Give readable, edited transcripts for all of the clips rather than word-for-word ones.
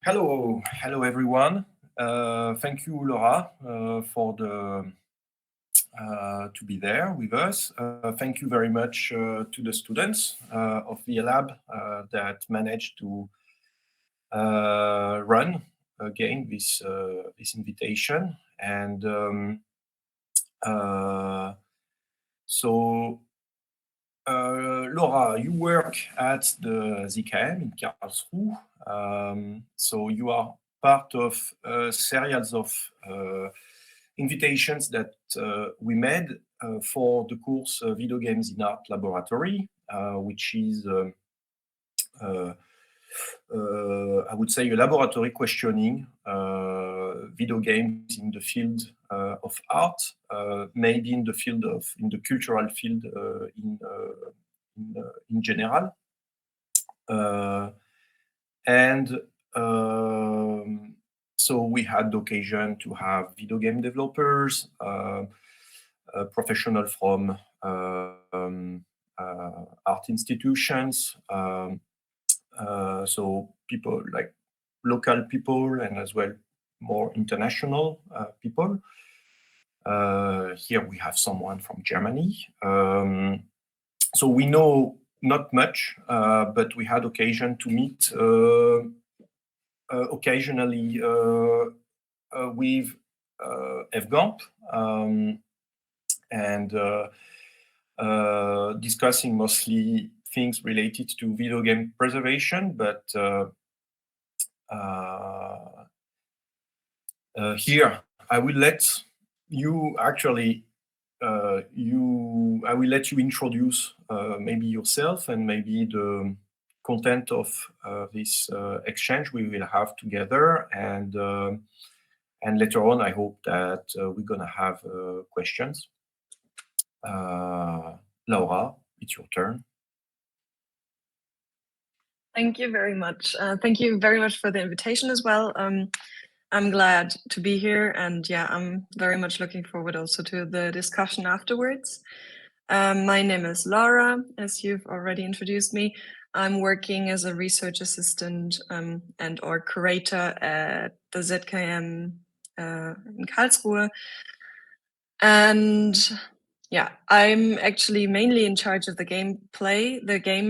Hello everyone. Thank you, Laura, for the to be there with us. Thank you very much to the students of the lab that managed to run again this invitation. And so, Laura, you work at the ZKM in Karlsruhe. So you are part of series of invitations that we made for the course Videogames in Art Laboratory, which is, I would say, a laboratory questioning video games in the field of art, maybe in the cultural field in general. So we had the occasion to have video game developers, professionals from art institutions, so people like local people and as well more international people. Here we have someone from Germany. So we know not much, but we had occasion to meet occasionally with FGAMP and discussing mostly things related to video game preservation, but here I will let you actually I will let you introduce maybe yourself and maybe the content of this exchange we will have together, and later on I hope that we're gonna have questions. Laura, it's your turn. Thank you very much. Thank you very much for the invitation as well. I'm glad to be here, and yeah, I'm very much looking forward also to the discussion afterwards. My name is Laura, as you've already introduced me. I'm working as a research assistant and or curator at the ZKM in Karlsruhe. And yeah, I'm actually mainly in charge of the game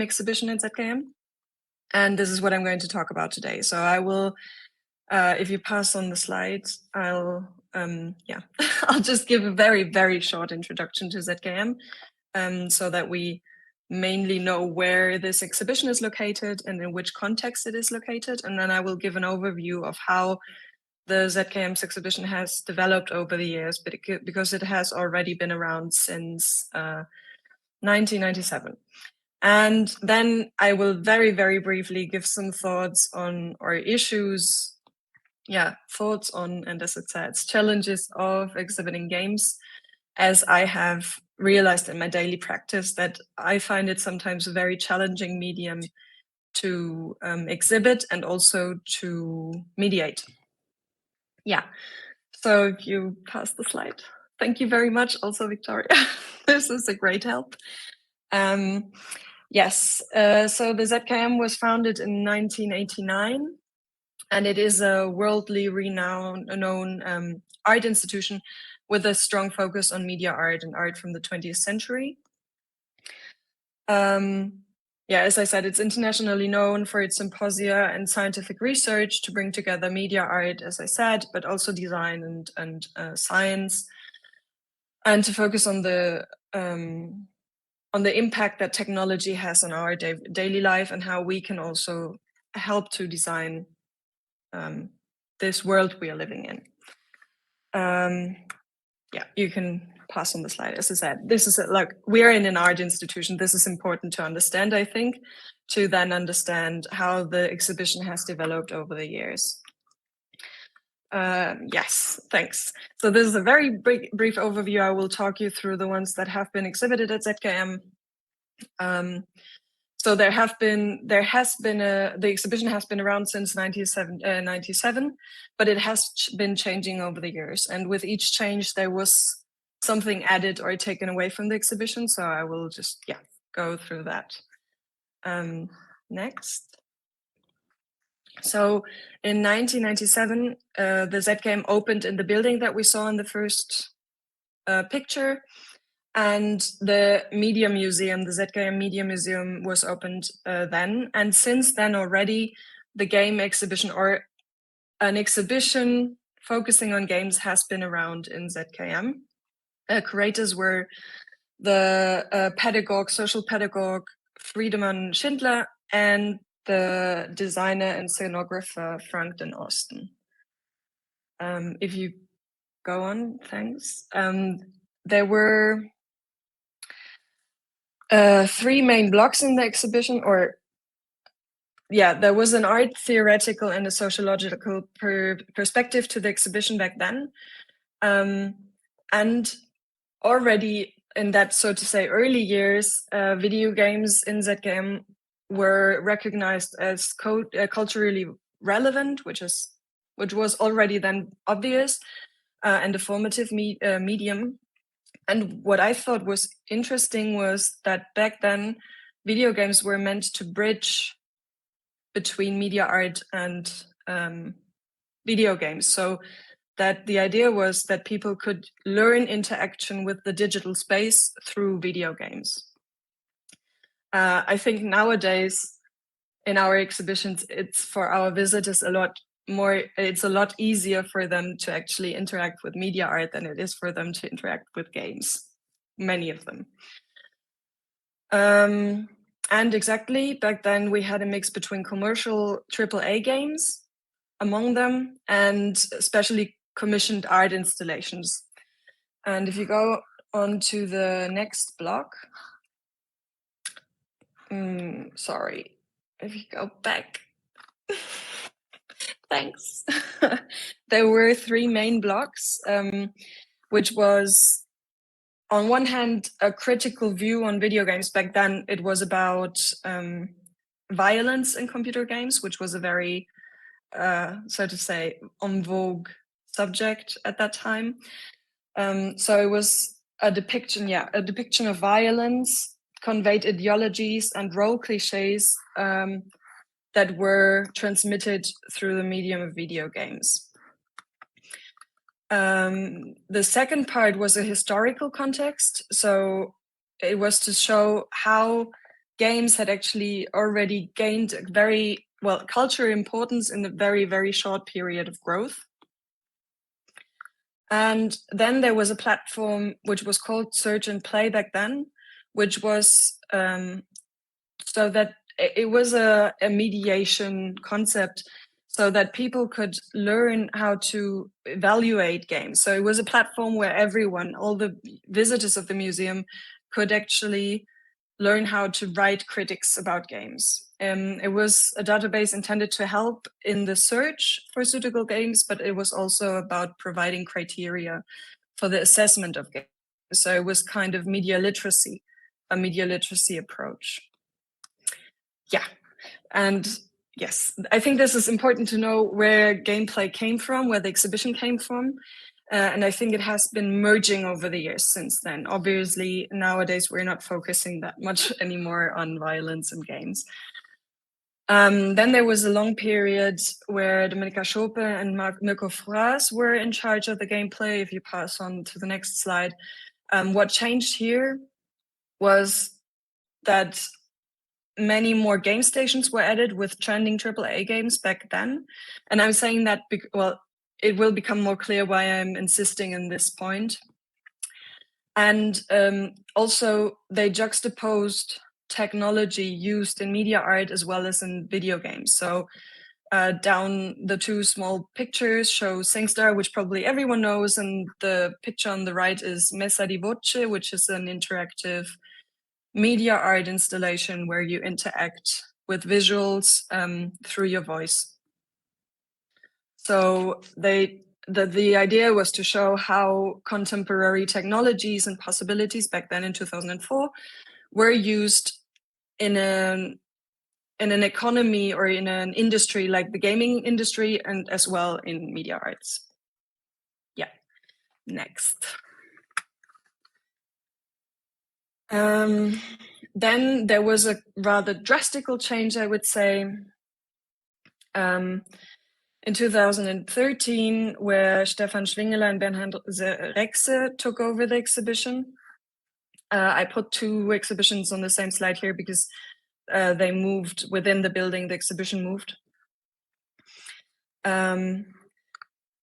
exhibition at ZKM. And this is what I'm going to talk about today. So I will, if you pass on the slides, I'll just give a very, very short introduction to ZKM so that we mainly know where this exhibition is located and in which context it is located. And then I will give an overview of how the ZKM's exhibition has developed over the years, because it has already been around since 1997. And then I will very, very briefly give some thoughts on, or issues, thoughts on, and as it says, challenges of exhibiting games, as I have realized in my daily practice that I find it sometimes a very challenging medium to exhibit and also to mediate. Yeah, so if you pass the slide. Thank you very much also, Victoria. This is a great help. Yes, so the ZKM was founded in 1989, and it is a worldly renowned art institution with a strong focus on media art and art from the 20th century. Yeah, as I said, it's internationally known for its symposia and scientific research to bring together media art, as I said, but also design and science, and to focus on the impact that technology has on our daily life and how we can also help to design this world we are living in. Yeah, you can pass on the slide. As I said, this is like, we're in an art institution. This is important to understand, I think, to then understand how the exhibition has developed over the years. Yes, thanks. So this is a very brief overview. I will talk you through the ones that have been exhibited at ZKM. So the exhibition has been around since 1997, but it has been changing over the years. And with each change, there was something added or taken away from the exhibition. So I will just, go through that. Next. So in 1997, the ZKM opened in the building that we saw in the first picture, and the Media Museum, the ZKM Media Museum, was opened then. And since then already, the game exhibition, or an exhibition focusing on games, has been around in ZKM. Curators were the pedagogue, social pedagogue Friedemann Schindler, and the designer and scenographer Frank den Osten. If you go on, thanks. There were 3 main blocks in the exhibition, or there was an art theoretical and a sociological perspective to the exhibition back then. And already in that, so to say, early years, video games in ZKM were recognized as culturally relevant, which was already then obvious, and a formative medium. And what I thought was interesting was that back then, video games were meant to bridge between media art and video games. So that the idea was that people could learn interaction with the digital space through video games. I think nowadays in our exhibitions, it's for our visitors it's a lot easier for them to actually interact with media art than it is for them to interact with games, many of them. And exactly, back then we had a mix between commercial AAA games among them, and especially commissioned art installations. And if you go on to the next block, sorry, if you go back, thanks. There were 3 main blocks, which was, on one hand, a critical view on video games. Back then, it was about violence in computer games, which was a very, so to say, en vogue subject at that time. So it was a depiction of violence, conveyed ideologies and role cliches that were transmitted through the medium of video games. The second part was a historical context. So it was to show how games had actually already gained very cultural importance in a very, very short period of growth. And then there was a platform which was called Search and Play back then, which was so that it was a mediation concept, so that people could learn how to evaluate games. So it was a platform where everyone, all the visitors of the museum, could actually learn how to write critics about games. It was a database intended to help in the search for suitable games, but it was also about providing criteria for the assessment of games. So it was kind of media literacy, a media literacy approach. Yeah, and yes, I think this is important to know where gameplay came from, where the exhibition came from. And I think it has been merging over the years since then. Obviously, nowadays, we're not focusing that much anymore on violence in games. Then there was a long period where Domenica Schope and Mirko Fraas were in charge of the gameplay. If you pass on to the next slide, what changed here was that many more game stations were added with trending AAA games back then. And I'm saying that, it will become more clear why I'm insisting on this point. And also they juxtaposed technology used in media art as well as in video games. So down the 2 small pictures show SingStar, which probably everyone knows, and the picture on the right is Messa di Voce, which is an interactive media art installation where you interact with visuals through your voice. So the idea was to show how contemporary technologies and possibilities back then in 2004 were used in an economy or in an industry like the gaming industry, and as well in media arts. Yeah, next. Then there was a rather drastic change, I would say. In 2013, where Stefan Schwingeler and Bernhard Rexe took over the exhibition. I put 2 exhibitions on the same slide here because they moved within the building, the exhibition moved.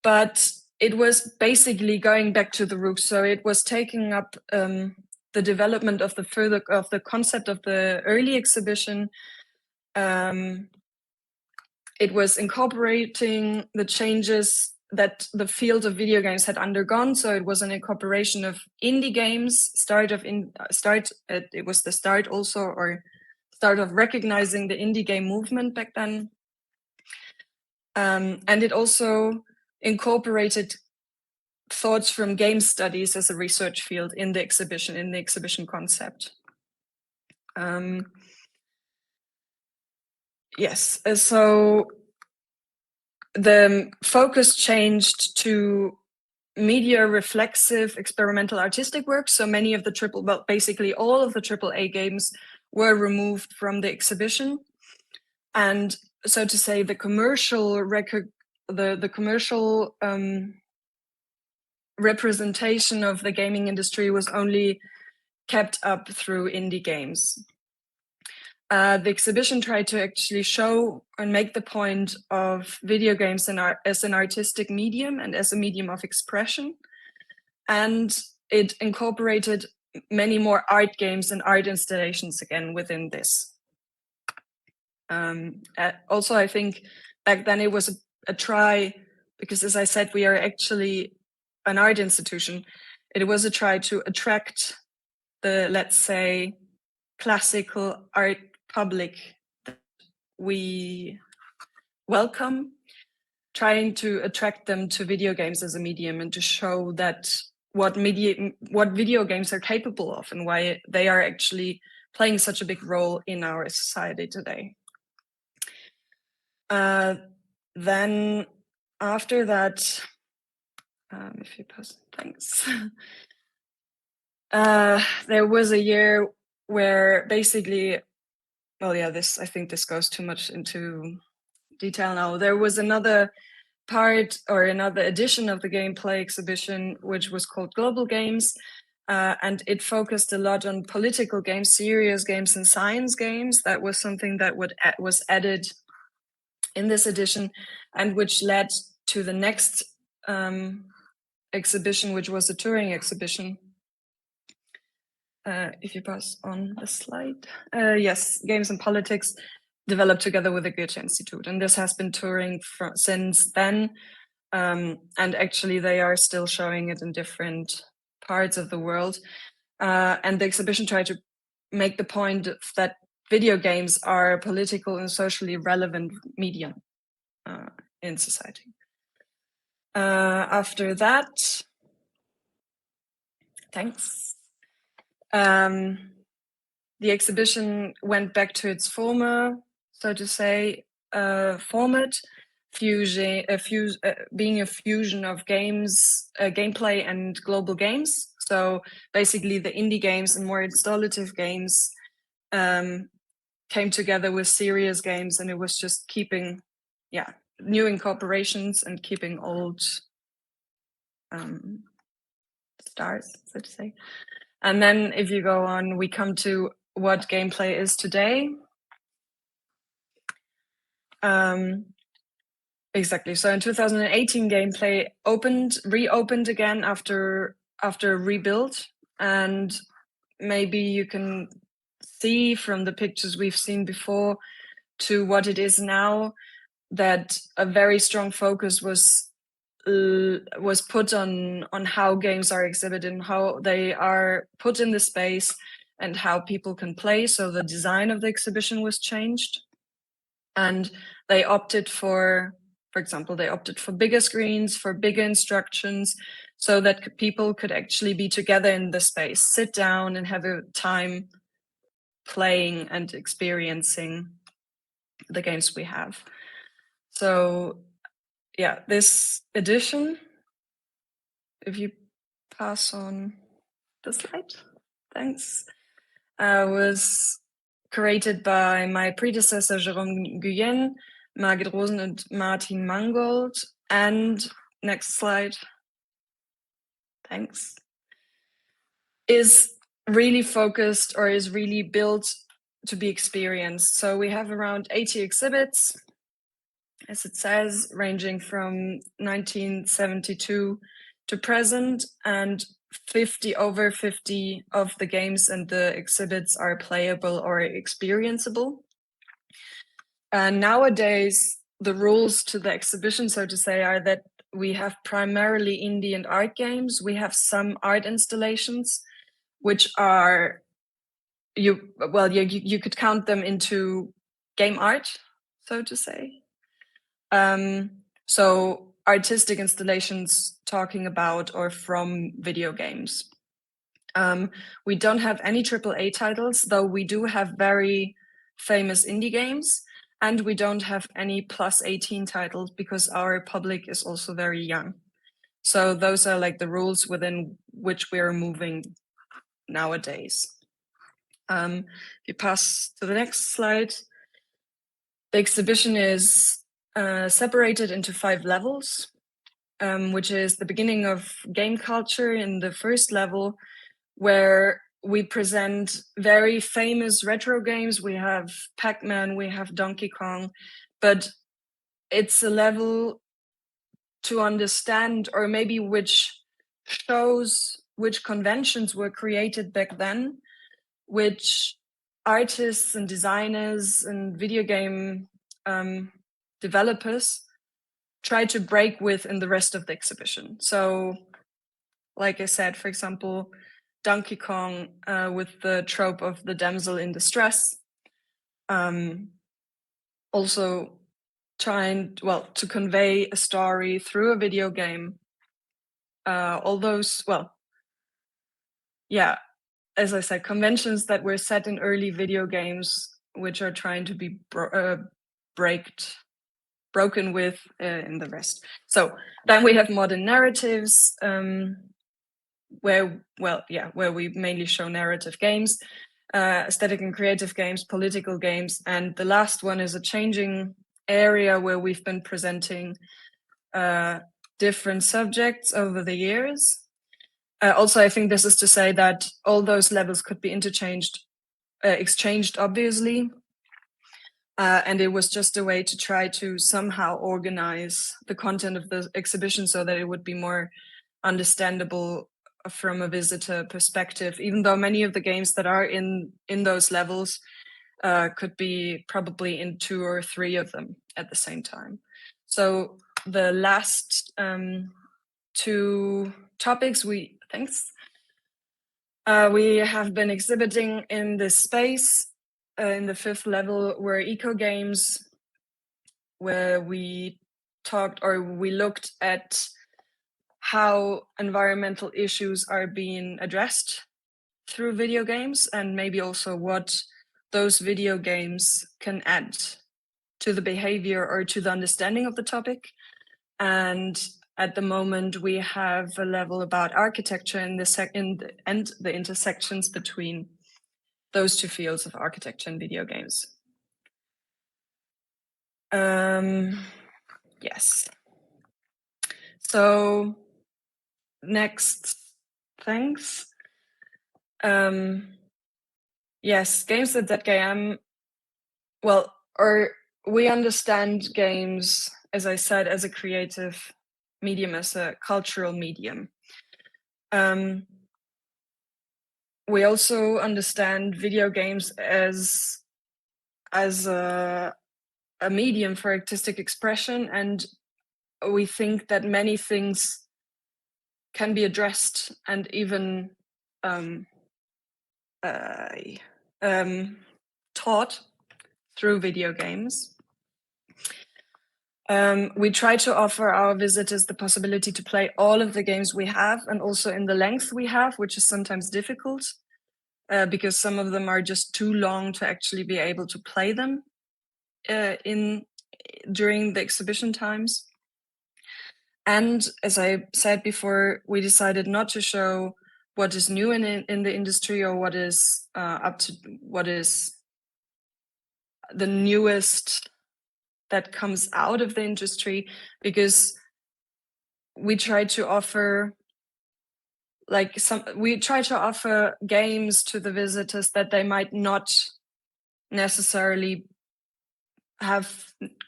But it was basically going back to the roots. So it was taking up the development of the concept of the early exhibition. It was incorporating the changes that the field of video games had undergone. So it was an incorporation of indie games, it was the start also, or start of recognizing the indie game movement back then. And it also incorporated thoughts from game studies as a research field in the exhibition concept. Yes, so the focus changed to media reflexive experimental artistic work. So many of the basically all of the AAA games were removed from the exhibition. And so to say, the commercial representation of the gaming industry was only kept up through indie games. The exhibition tried to actually show and make the point of video games as an artistic medium and as a medium of expression. And it incorporated many more art games and art installations again within this. Also, I think back then it was a try, because as I said, we are actually an art institution. It was a try to attract the, let's say, classical art public that we welcome, trying to attract them to video games as a medium and to show that what video games are capable of and why they are actually playing such a big role in our society today. Then after that, if you pass, thanks. There was a year where basically, well, yeah, I think this goes too much into detail now. There was another part or another edition of the gameplay exhibition, which was called Global Games. And it focused a lot on political games, serious games, and science games. That was something that was added in this edition, and which led to the next exhibition, which was a touring exhibition. If you pass on the slide. Yes, Games and Politics, developed together with the Goethe Institute. And this has been touring since then. And actually they are still showing it in different parts of the world. And the exhibition tried to make the point that video games are a political and socially relevant medium in society. After that, thanks. The exhibition went back to its former, so to say, format, being a fusion of games, gameplay and global games. So basically the indie games and more installative games came together with serious games, and it was just keeping, new incorporations and keeping old stars, so to say. And then if you go on, we come to what gameplay is today. Exactly. So in 2018, gameplay reopened again after rebuild, and maybe you can see from the pictures we've seen before to what it is now, that a very strong focus was put on how games are exhibited and how they are put in the space and how people can play. So the design of the exhibition was changed, and they opted for example, they opted for bigger screens, for bigger instructions, so that people could actually be together in the space, sit down and have a time playing and experiencing the games we have. So yeah, this edition, if you pass on the slide, thanks, was created by my predecessor, Jérôme Guyenne, Margit Rosen and Martin Mangold. And next slide. Thanks. Is really focused or is really built to be experienced. So we have around 80 exhibits, as it says, ranging from 1972 to present, and over 50 of the games and the exhibits are playable or experienceable. Nowadays, the rules to the exhibition, so to say, are that we have primarily indie and art games. We have some art installations, which are you could count them into game art, so to say. So artistic installations talking about or from video games. We don't have any AAA titles, though we do have very famous indie games, and we don't have any +18 titles because our public is also very young. So those are like the rules within which we are moving nowadays. If you pass to the next slide, the exhibition is separated into 5 levels, which is the beginning of game culture in the first level, where we present very famous retro games. We have Pac-Man, we have Donkey Kong, but it's a level to understand, or maybe which shows which conventions were created back then, which artists and designers and video game developers try to break with in the rest of the exhibition. So, like I said, for example, Donkey Kong with the trope of the damsel in distress. Also trying, to convey a story through a video game. All those, as I said, conventions that were set in early video games, which are trying to be broken with in the rest. So then we have modern narratives, where we mainly show narrative games, aesthetic and creative games, political games, and the last one is a changing area where we've been presenting different subjects over the years. Also, I think this is to say that all those levels could be exchanged, obviously. And it was just a way to try to somehow organize the content of the exhibition so that it would be more understandable from a visitor perspective, even though many of the games that are in those levels could be probably in 2 or 3 of them at the same time. So the last 2 topics we have been exhibiting in this space. In the 5th level were eco games, where we looked at how environmental issues are being addressed through video games, and maybe also what those video games can add to the behavior or to the understanding of the topic. And at the moment, we have a level about architecture and the intersections between those 2 fields of architecture and video games. Yes. So next, thanks. Yes, games at ZKM. We understand games, as I said, as a creative medium, as a cultural medium. We also understand video games as a medium for artistic expression, and we think that many things can be addressed and even taught through video games. We try to offer our visitors the possibility to play all of the games we have, and also in the length we have, which is sometimes difficult because some of them are just too long to actually be able to play them during the exhibition times. And as I said before, we decided not to show what is new in the industry or what is what is the newest that comes out of the industry, because we try to offer games to the visitors that they might not necessarily have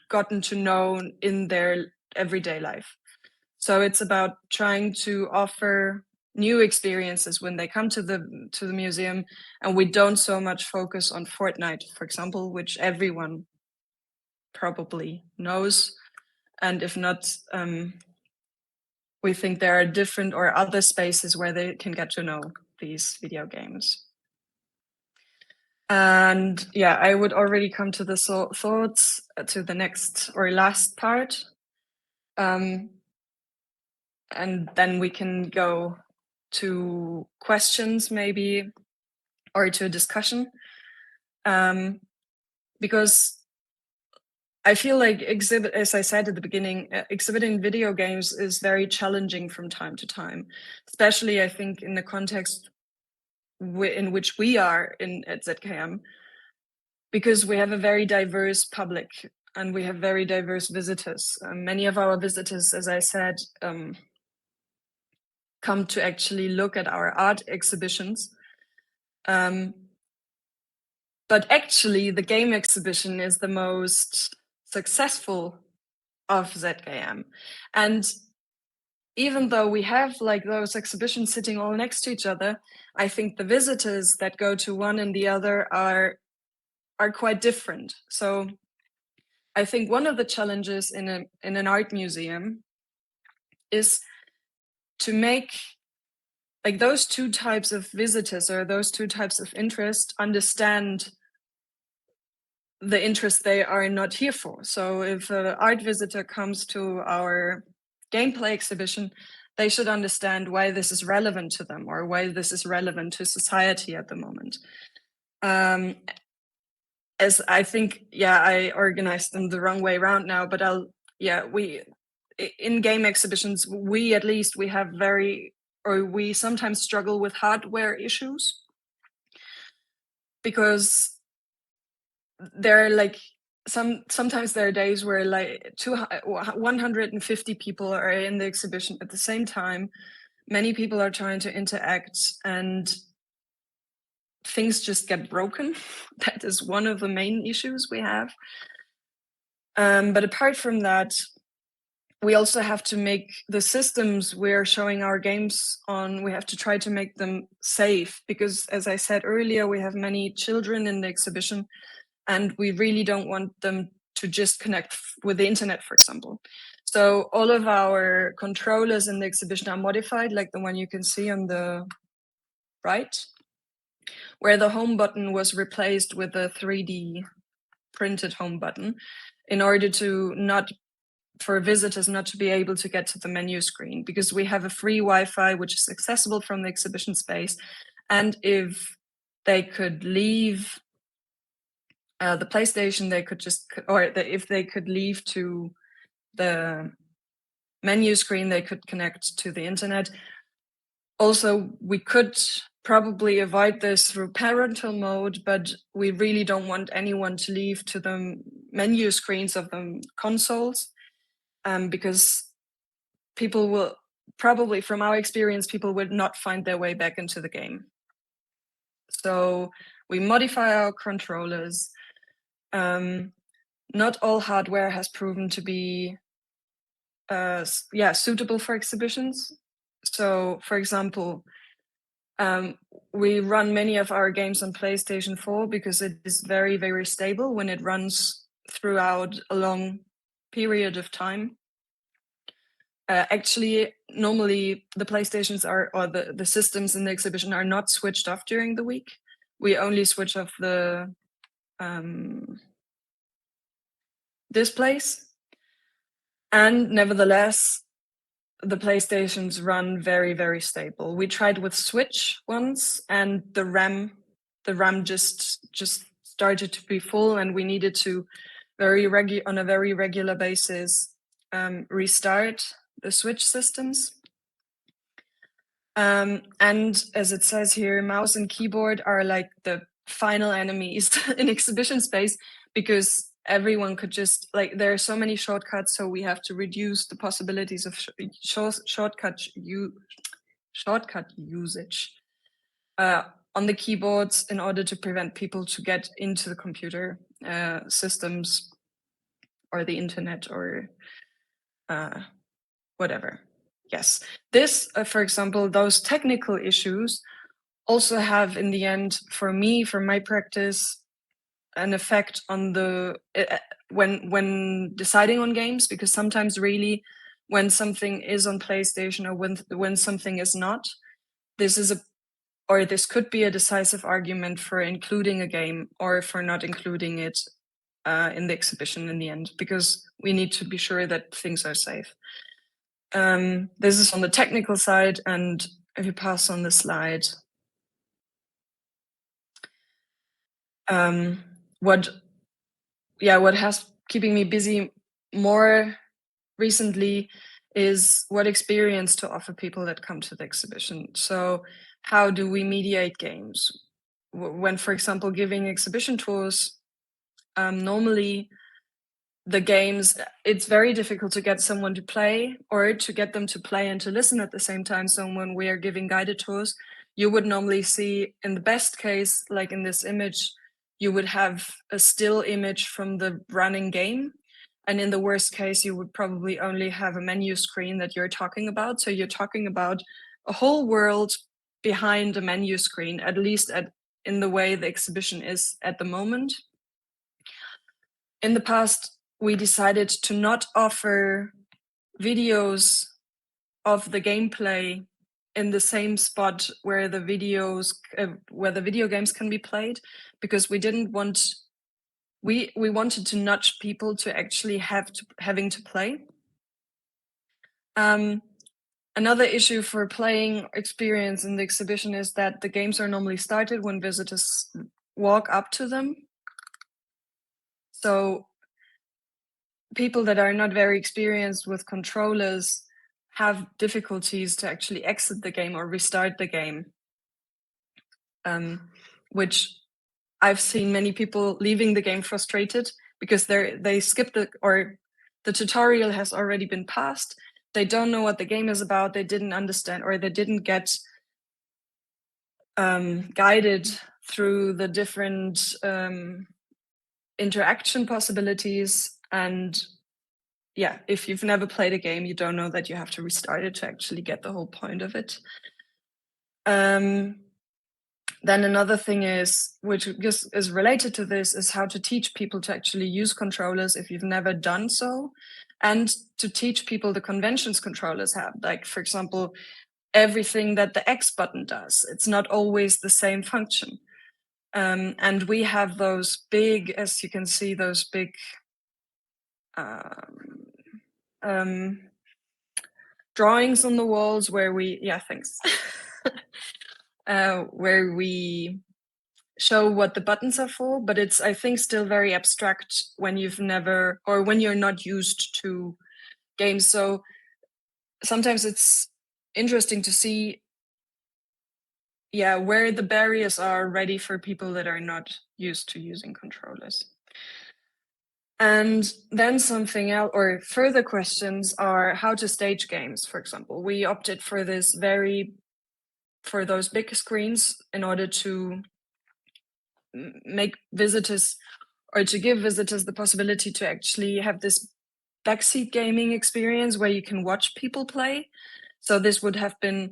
gotten to know in their everyday life. So it's about trying to offer new experiences when they come to the museum, and we don't so much focus on Fortnite, for example, which everyone probably knows, and if not, we think there are different or other spaces where they can get to know these video games. And yeah, I would already come to the thoughts to the next or last part. And then we can go to questions maybe, or to a discussion. Because I feel like as I said at the beginning, exhibiting video games is very challenging from time to time, especially I think in the context in which we are at ZKM, because we have a very diverse public and we have very diverse visitors. Many of our visitors, as I said, come to actually look at our art exhibitions. But actually, the game exhibition is the most successful of ZKM. And even though we have like those exhibitions sitting all next to each other, I think the visitors that go to one and the other are quite different. So I think one of the challenges in an art museum is to make like those two types of visitors or those two types of interest understand the interest they are not here for. So if an art visitor comes to our gameplay exhibition, they should understand why this is relevant to them or why this is relevant to society at the moment. As I think, I organized them the wrong way around now, but in game exhibitions, we have we sometimes struggle with hardware issues, because there are like sometimes there are days where like 150 people are in the exhibition at the same time. Many people are trying to interact and things just get broken. That is one of the main issues we have. But apart from that, we also have to make the systems we're showing our games on, we have to try to make them safe, because as I said earlier, we have many children in the exhibition and we really don't want them to just connect with the internet, for example. So all of our controllers in the exhibition are modified, like the one you can see on the right, where the home button was replaced with a 3D printed home button, in order for visitors not to be able to get to the menu screen, because we have a free Wi-Fi which is accessible from the exhibition space. And if they could leave the PlayStation, they could if they could leave to the menu screen, they could connect to the internet. Also, we could probably avoid this through parental mode, but we really don't want anyone to leave to the menu screens of the consoles, because people will probably, from our experience, people would not find their way back into the game. So we modify our controllers. Not all hardware has proven to be suitable for exhibitions. So, for example, we run many of our games on PlayStation 4 because it is very, very stable when it runs throughout a long period of time. Actually, normally the PlayStations or the systems in the exhibition are not switched off during the week. We only switch off the displays. And nevertheless, the PlayStations run very, very stable. We tried with Switch once, and the RAM just started to be full, and we needed to on a very regular basis restart the Switch systems. And as it says here, mouse and keyboard are like the final enemies in exhibition space, because everyone could just, like, there are so many shortcuts, so we have to reduce the possibilities of shortcut usage on the keyboards in order to prevent people to get into the computer systems or the internet or whatever. Yes, this, for example, those technical issues also have, in the end, for me, for my practice, an effect on the when deciding on games, because sometimes really when something is on PlayStation or when something is not, this could be a decisive argument for including a game or for not including it in the exhibition in the end, because we need to be sure that things are safe. This is on the technical side, and if you pass on the slide, what has keeping me busy more recently is what experience to offer people that come to the exhibition. So how do we mediate games? When, for example, giving exhibition tours, normally the games, it's very difficult to get someone to play or to get them to play and to listen at the same time. So when we are giving guided tours, you would normally see, in the best case, like in this image, you would have a still image from the running game. And in the worst case, you would probably only have a menu screen that you're talking about. So you're talking about a whole world behind a menu screen, at least in the way the exhibition is at the moment. In the past, we decided to not offer videos of the gameplay in the same spot where the video games can be played, because we didn't want, we wanted to nudge people to actually having to play. Another issue for playing experience in the exhibition is that the games are normally started when visitors walk up to them. So people that are not very experienced with controllers have difficulties to actually exit the game or restart the game, which I've seen many people leaving the game frustrated because they skipped the tutorial has already been passed. They don't know what the game is about. They didn't understand, or they didn't get guided through the different interaction possibilities. And yeah, if you've never played a game, you don't know that you have to restart it to actually get the whole point of it. Then another thing is, which is related to this, is how to teach people to actually use controllers if you've never done so, and to teach people the conventions controllers have. Like, for example, everything that the X button does, it's not always the same function. And we have those big, as you can see, those big drawings on the walls where we, where we show what the buttons are for, but it's, I think, still very abstract when you've never, or when you're not used to games. So sometimes it's interesting to see, where the barriers are ready for people that are not used to using controllers. And then something else, or further questions, are how to stage games, for example. We opted for for those big screens in order to make visitors, or to give visitors the possibility to actually have this backseat gaming experience where you can watch people play. So this would have been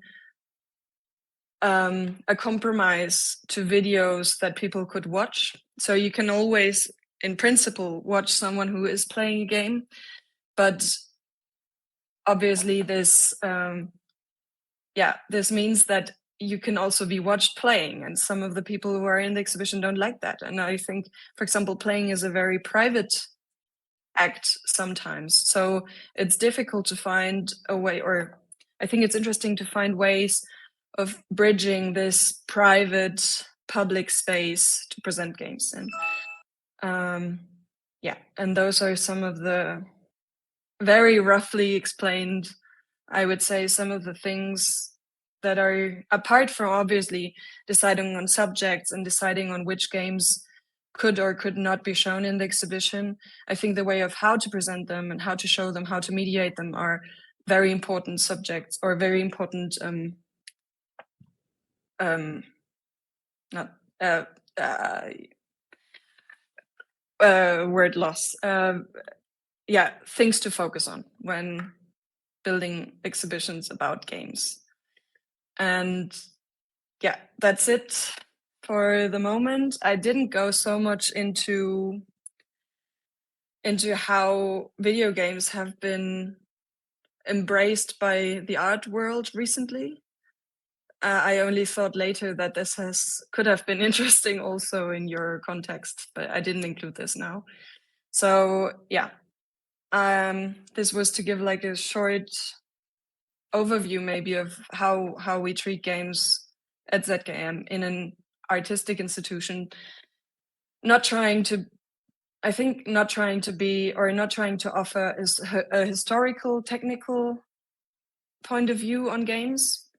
a compromise to videos that people could watch. So you can always, in principle, watch someone who is playing a game, but obviously this this means that you can also be watched playing, and some of the people who are in the exhibition don't like that. And I think, for example, playing is a very private act sometimes, so it's difficult to find a way, or I think it's interesting to find ways of bridging this private public space to present games in. And those are some of the, very roughly explained, I would say, some of the things that are, apart from obviously deciding on subjects and deciding on which games could or could not be shown in the exhibition. I think the way of how to present them and how to show them, how to mediate them are very important subjects, or very important word loss. Yeah, things to focus on when building exhibitions about games. And yeah, that's it for the moment. I didn't go so much into how video games have been embraced by the art world recently. I only thought later that this could have been interesting also in your context, but I didn't include this now. So yeah, this was to give like a short overview maybe of how we treat games at ZKM in an artistic institution, not trying to be, or not trying to offer a historical, technical point of view on games,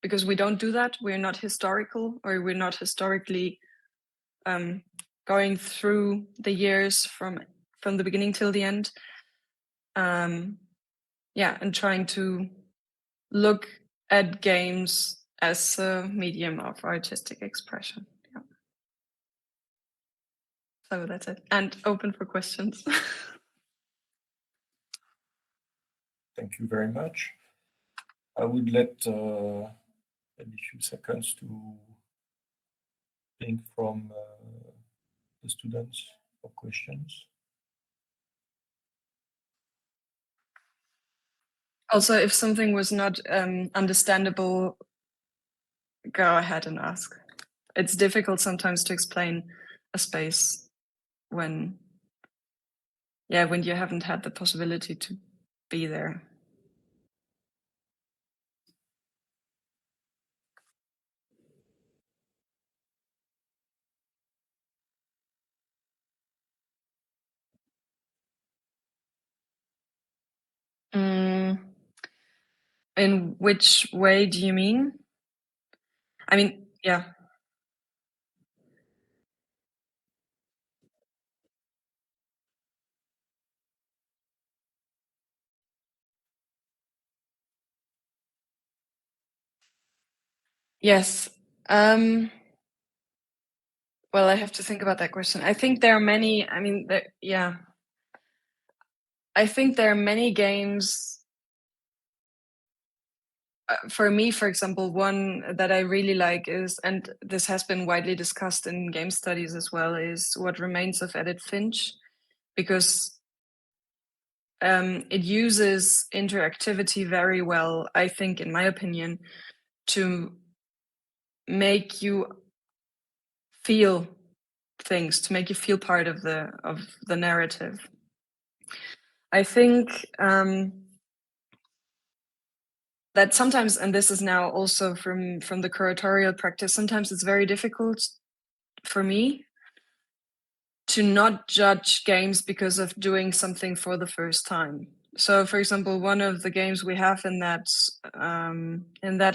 because we don't do that. We're not historical, or we're not historically going through the years from the beginning till the end. Yeah, and trying to look at games as a medium of artistic expression. Yeah. So that's it, and open for questions. Thank you very much. I would let maybe a few seconds to think from the students for questions. Also, if something was not understandable, go ahead and ask. It's difficult sometimes to explain a space when you haven't had the possibility to be there. In which way do you mean? I mean, yeah. Yes. Well, I have to think about that question. I think there are many. I mean, yeah. I think there are many games. For me, for example, one that I really like is, and this has been widely discussed in game studies as well, is What Remains of Edith Finch, because it uses interactivity very well, I think, in my opinion, to make you feel things, to make you feel part of the narrative. I think that sometimes, and this is now also from the curatorial practice, sometimes it's very difficult for me to not judge games because of doing something for the first time. So, for example, one of the games we have in that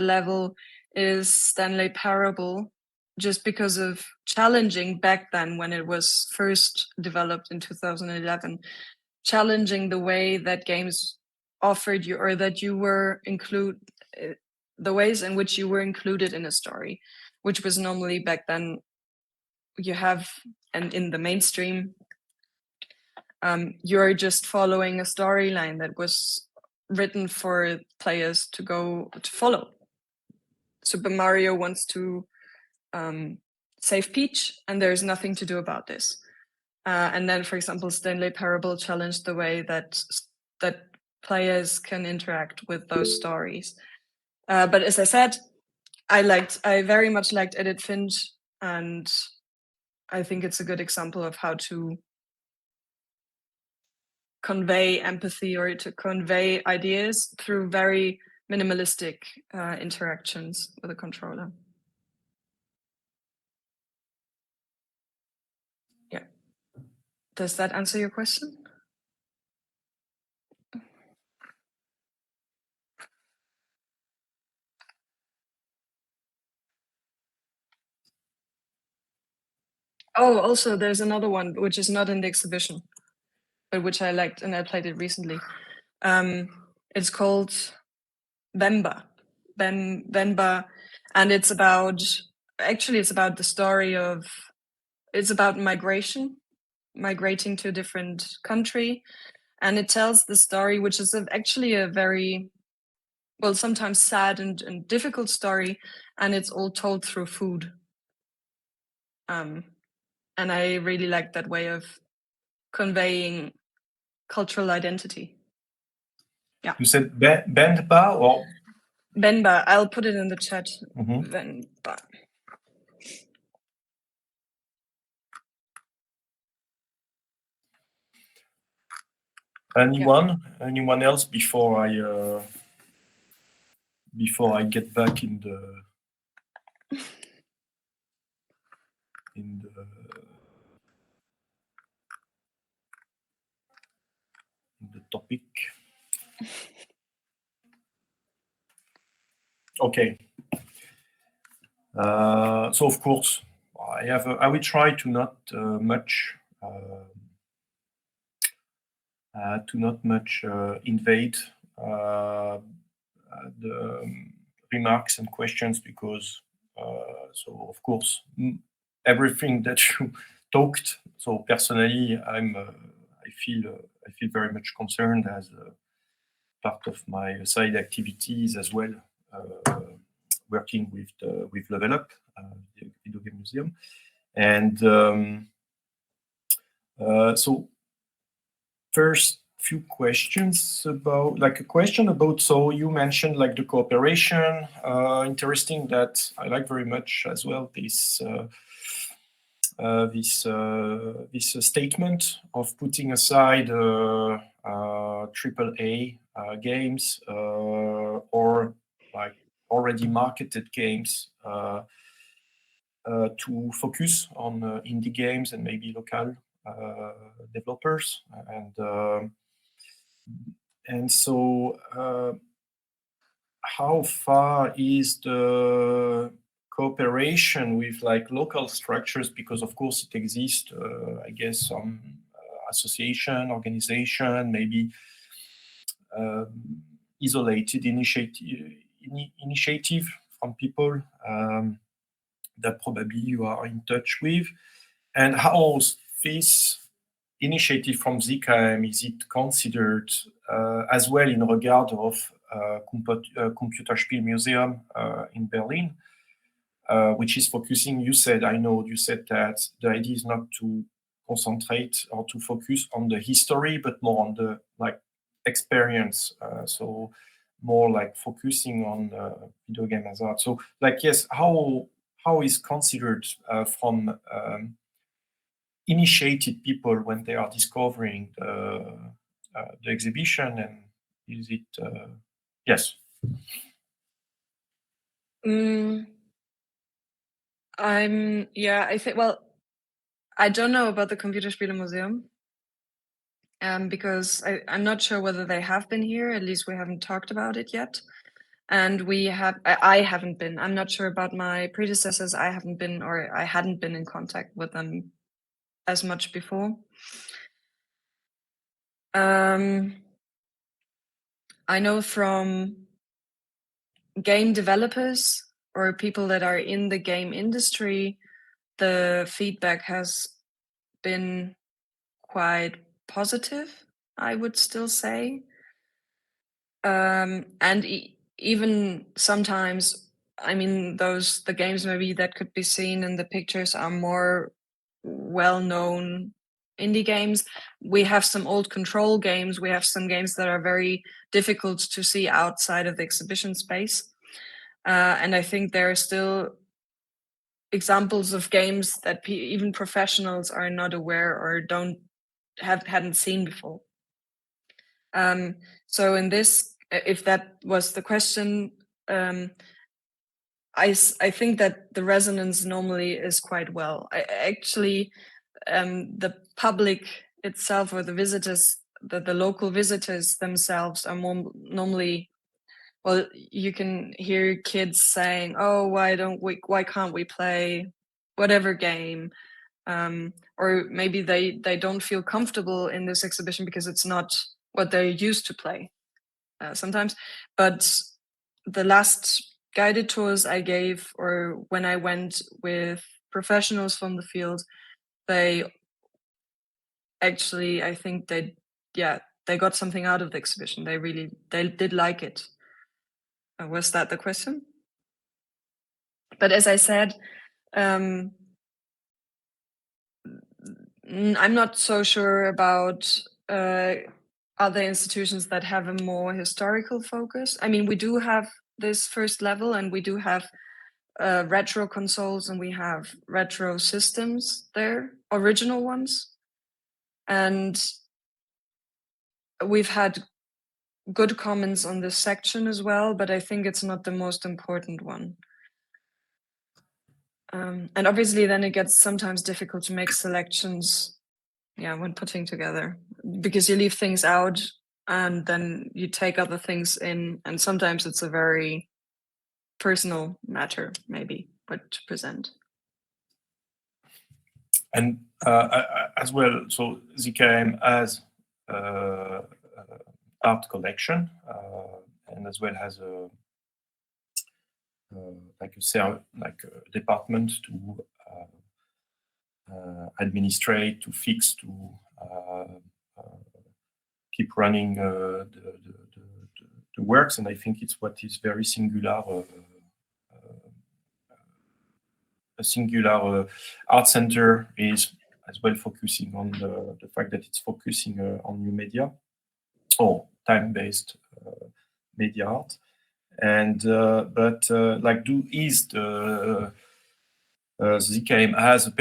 level is Stanley Parable, just because of challenging back then when it was first developed in 2011, challenging the way that games offered you, or that you were the ways in which you were included in a story, which was normally back then you have, and in the mainstream, you're just following a storyline that was written for players to follow. Super Mario wants to save Peach, and there's nothing to do about this. And then, for example, Stanley Parable challenged the way that players can interact with those stories. But as I said, I very much liked Edith Finch, and I think it's a good example of how to convey empathy or to convey ideas through very minimalistic interactions with a controller. Yeah. Does that answer your question? Oh, also there's another one which is not in the exhibition, but which I liked and I played it recently. It's called Bemba, and it's about the story of, it's about migrating to a different country, and it tells the story, which is actually a very, well, sometimes sad and difficult story, and it's all told through food. And I really like that way of conveying cultural identity. Yeah. You said Bendba or Benba, I'll put it in the chat. Mhm. Benba. Anyone else before I get back in the topic? Okay. So of course, I will try to not much invade the remarks and questions, because so of course everything that you talked. So personally, I feel very much concerned as part of my side activities as well, working with Level Up, the video game museum, and so first few questions about, like a question about, so you mentioned like the cooperation, interesting, that I like very much as well, this statement of putting aside AAA games or like already marketed games to focus on indie games and maybe local developers, and so how far is the cooperation with like local structures, because of course it exists, I guess some association, organization, maybe isolated initiative from people that probably you are in touch with, and how this initiative from ZKM, is it considered as well in regard of Computerspiel Museum in Berlin, which is focusing, you said that the idea is not to concentrate or to focus on the history, but more on the like experience, so more like focusing on video game as art. So like, yes, how is considered from initiated people when they are discovering the exhibition, and is it yes? I think, well, I don't know about the Computerspiele Museum, because I'm not sure whether they have been here. At least we haven't talked about it yet. And I haven't been. I'm not sure about my predecessors. I haven't been, or I hadn't been in contact with them as much before. I know from game developers or people that are in the game industry, the feedback has been quite positive, I would still say. And even sometimes, I mean, the games maybe that could be seen in the pictures are more well-known indie games. We have some old Control games. We have some games that are very difficult to see outside of the exhibition space. And I think there are still examples of games that even professionals are not aware or hadn't seen before. So in this, if that was the question, I think that the resonance normally is quite well. Actually, the public itself, or the visitors, the local visitors themselves, are more normally, well, you can hear kids saying, "Oh, why can't we play whatever game?" or maybe they don't feel comfortable in this exhibition because it's not what they're used to play sometimes. But the last guided tours I gave, or when I went with professionals from the field, they actually, I think they got something out of the exhibition. They did like it. Was that the question? But as I said, I'm not so sure about other institutions that have a more historical focus. I mean, we do have this first level, and we do have retro consoles, and we have retro systems there, original ones. And we've had good comments on this section as well, but I think it's not the most important one. And obviously then it gets sometimes difficult to make selections, when putting together, because you leave things out and then you take other things in, and sometimes it's a very personal matter, maybe, what to present. And as well, so ZKM has art collection, and as well has a department to administrate, to fix, to keep running the works. And I think it's what is very singular. A singular art center is as well focusing on the fact that it's focusing on new media or time-based media art. And ZKM has a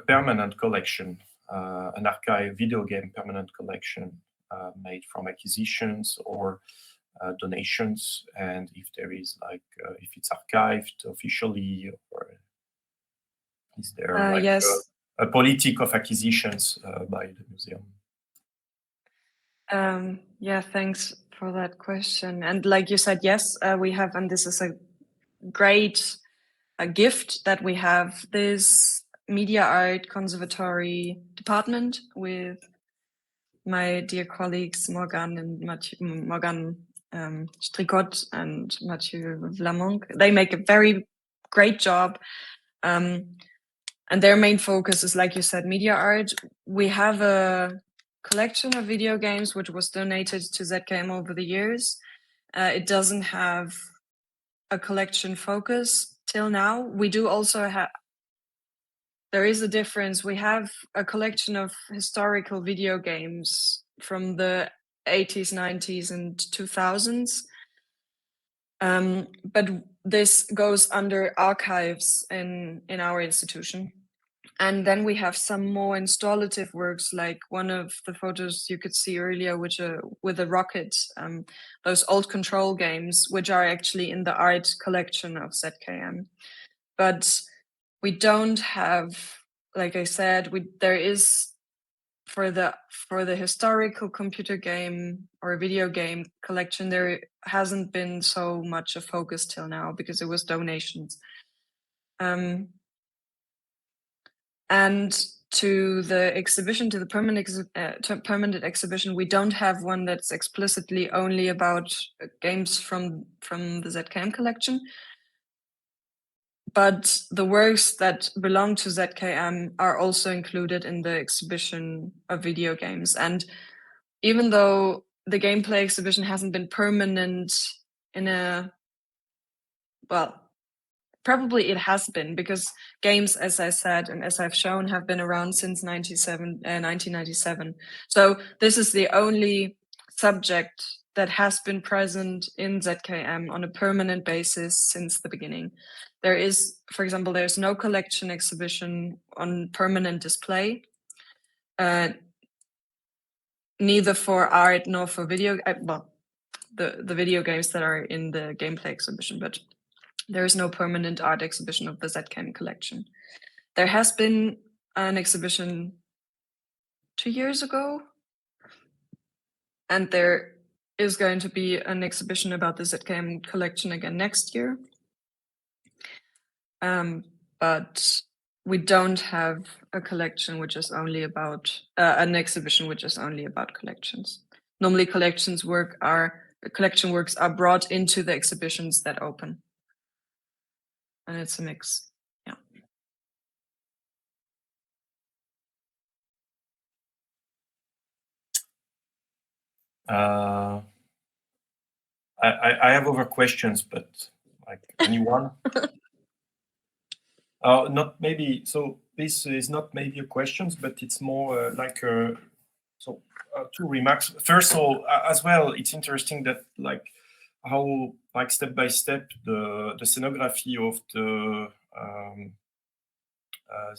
permanent collection, an archive video game permanent collection made from acquisitions or donations. And if there is if it's archived officially, or is there yes. a politic of acquisitions by the museum? Yeah, thanks for that question. And like you said, yes, we have, and this is a great gift that we have this media art conservatory department with my dear colleagues Morgan Stricot and Mathieu Vlamonc. They make a very great job. And their main focus is, like you said, media art. We have a collection of video games which was donated to ZKM over the years. It doesn't have a collection focus till now. We do also have, there is a difference. We have a collection of historical video games from the 80s, 90s, and 2000s. But this goes under archives in our institution. And then we have some more installative works, like one of the photos you could see earlier, which are with a rocket, those old control games, which are actually in the art collection of ZKM. But we don't have, like I said, there is for the historical computer game or video game collection, there hasn't been so much a focus till now because it was donations. And to the exhibition, to the permanent exhibition, we don't have one that's explicitly only about games from the ZKM collection. But the works that belong to ZKM are also included in the exhibition of video games. And even though the gameplay exhibition hasn't been permanent probably it has been, because games, as I said, and as I've shown, have been around since 1997. So this is the only subject that has been present in ZKM on a permanent basis since the beginning. There is, for example, there's no collection exhibition on permanent display, neither for art nor for video, the video games that are in the gameplay exhibition, but there is no permanent art exhibition of the ZKM collection. There has been an exhibition 2 years ago, and there is going to be an exhibition about the ZKM collection again next year. But we don't have a collection which is only about an exhibition which is only about collections. Normally, collection works are brought into the exhibitions that open, and it's a mix. Yeah. I have other questions, but like anyone? Not maybe. So this is not maybe a questions, but it's more like two remarks. First of all, as well, it's interesting that like how like step by step the scenography of the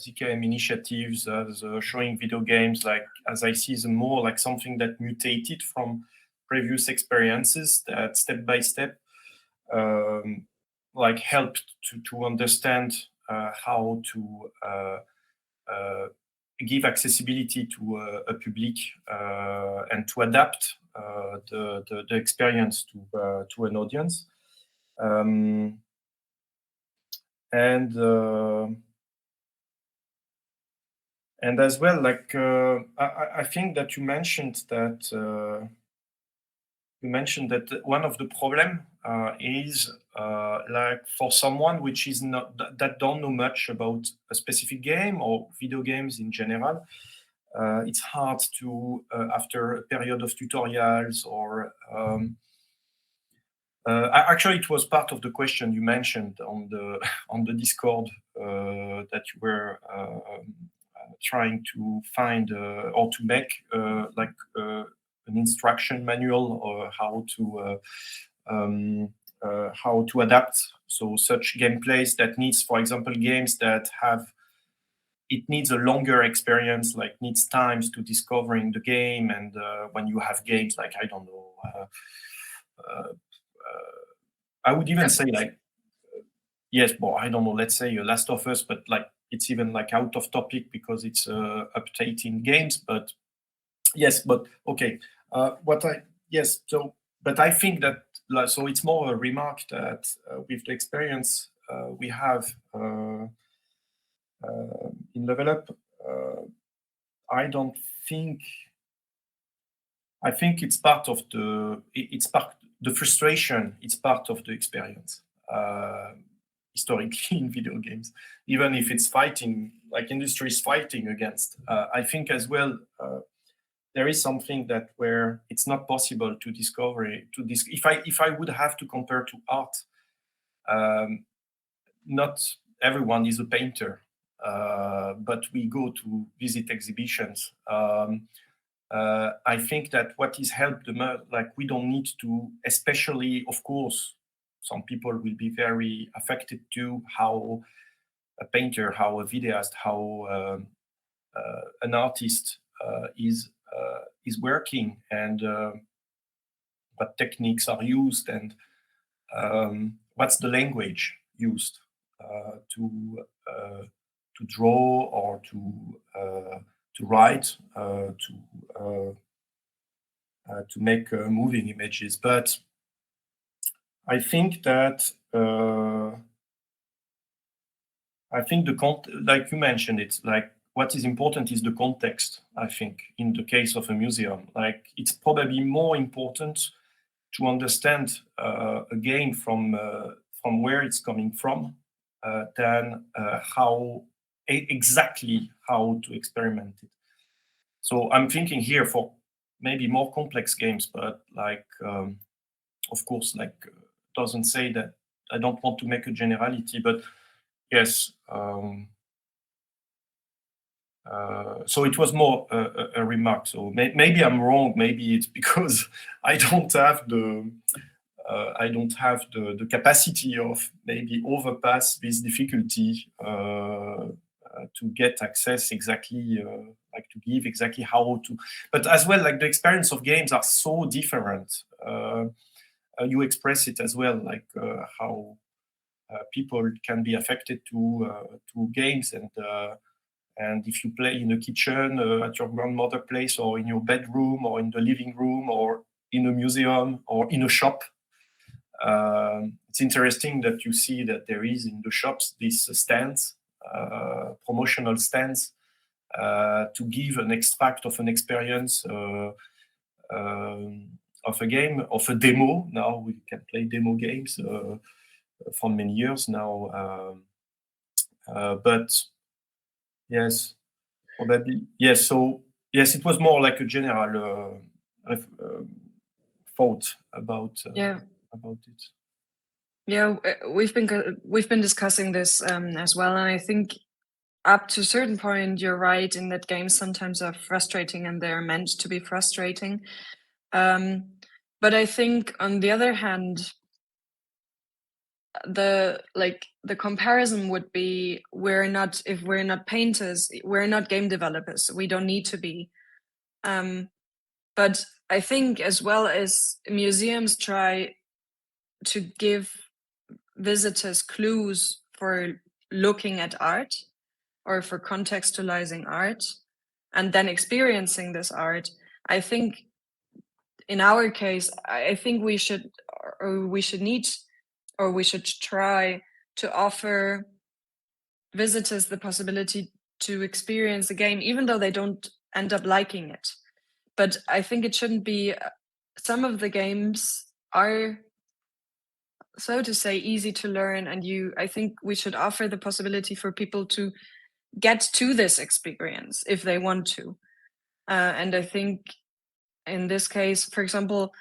ZKM initiatives as showing video games, like as I see them more like something that mutated from previous experiences that step by step like helped to understand how to give accessibility to a public and to adapt the experience to an audience. And as well, like I think that you mentioned that one of the problem is like for someone which is not that don't know much about a specific game or video games in general. It's hard to after a period of tutorials or actually it was part of the question you mentioned on the on the Discord that you were trying to find or to make like an instruction manual or how to adapt so such gameplays that needs, for example, games that have it needs a longer experience, like needs times to discovering the game, and when you have games like I don't know, I would even say like yes, well I don't know, let's say Last of Us, but like it's even like out of topic because it's updating games, but yes, but okay. But I think that so it's more a remark that with the experience we have in Level Up, I don't think. I think it's part of the frustration. It's part of the experience. Historically in video games, even if it's fighting, like industry is fighting against. I think as well there is something that where it's not possible to discover if I would have to compare to art, not everyone is a painter, but we go to visit exhibitions. I think that what is helped the most, like we don't need to, especially of course, some people will be very affected to how a painter, how a videoist, how an artist is working, and what techniques are used, and what's the language used to draw or to write, to make moving images. But I think that like you mentioned, it's like what is important is the context. I think in the case of a museum, like it's probably more important to understand a game from where it's coming from than exactly how to experiment it. So I'm thinking here for maybe more complex games, but like of course, like doesn't say that I don't want to make a generality, but yes. So it was more a remark. So maybe I'm wrong. Maybe it's because I don't have the capacity of maybe overpass this difficulty to get access exactly, like to give exactly how to. But as well, like the experience of games are so different. You express it as well, like how people can be affected to games, and if you play in the kitchen at your grandmother place, or in your bedroom, or in the living room, or in a museum, or in a shop, it's interesting that you see that there is in the shops these stands promotional stands to give an extract of an experience of a game, of a demo. Now we can play demo games for many years now. But yes, probably yes. So yes, it was more like a general thought about it. Yeah, we've been discussing this as well, and I think up to a certain point, you're right in that games sometimes are frustrating, and they're meant to be frustrating. But I think on the other hand, the comparison would be if we're not painters, we're not game developers. We don't need to be. But I think as well as museums try to give visitors clues for looking at art or for contextualizing art and then experiencing this art, I think in our case, I think we should try to offer visitors the possibility to experience the game, even though they don't end up liking it. But I think it shouldn't be, some of the games are, so to say, easy to learn, and I think we should offer the possibility for people to get to this experience if they want to. And I think in this case, for example,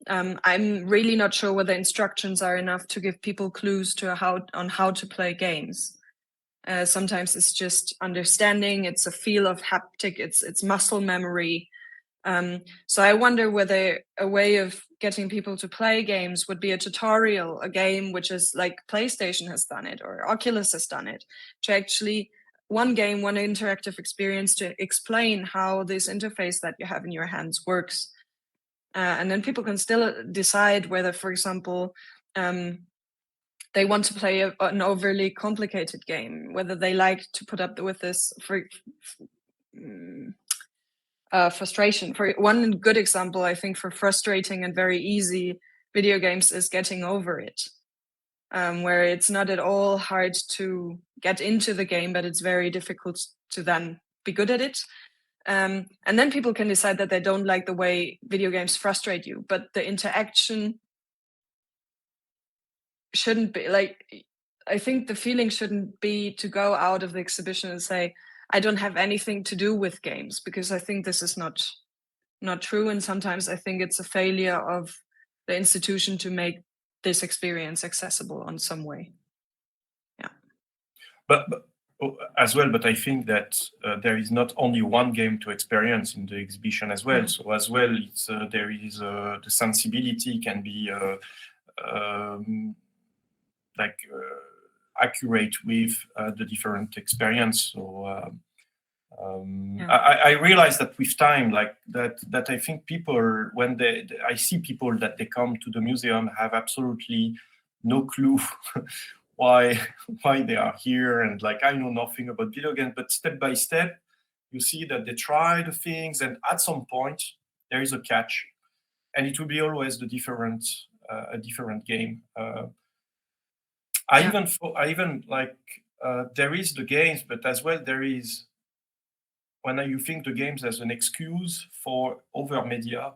I'm really not sure whether instructions are enough to give people clues to how to play games. Sometimes it's just understanding, it's a feel of haptic, it's muscle memory. So I wonder whether a way of getting people to play games would be a tutorial, a game which is like PlayStation has done it or Oculus has done it, to actually one game, one interactive experience to explain how this interface that you have in your hands works. And then people can still decide whether, for example, they want to play an overly complicated game, whether they like to put up with this frustration. For one good example, I think for frustrating and very easy video games is Getting Over It, where it's not at all hard to get into the game, but it's very difficult to then be good at it. And then people can decide that they don't like the way video games frustrate you, but the interaction shouldn't be like, I think the feeling shouldn't be to go out of the exhibition and say, I don't have anything to do with games, because I think this is not true. And sometimes I think it's a failure of the institution to make this experience accessible on some way. Yeah. But as well, but I think that there is not only one game to experience in the exhibition as well. So as well, it's there is the sensibility can be accurate with the different experience. So I realize that with time, like that I think people, when I see people that they come to the museum have absolutely no clue why they are here, and like I know nothing about video games, but step by step you see that they try the things, and at some point there is a catch, and it will be always a different game. I even like there is the games, but as well there is, when you think the games as an excuse for other media,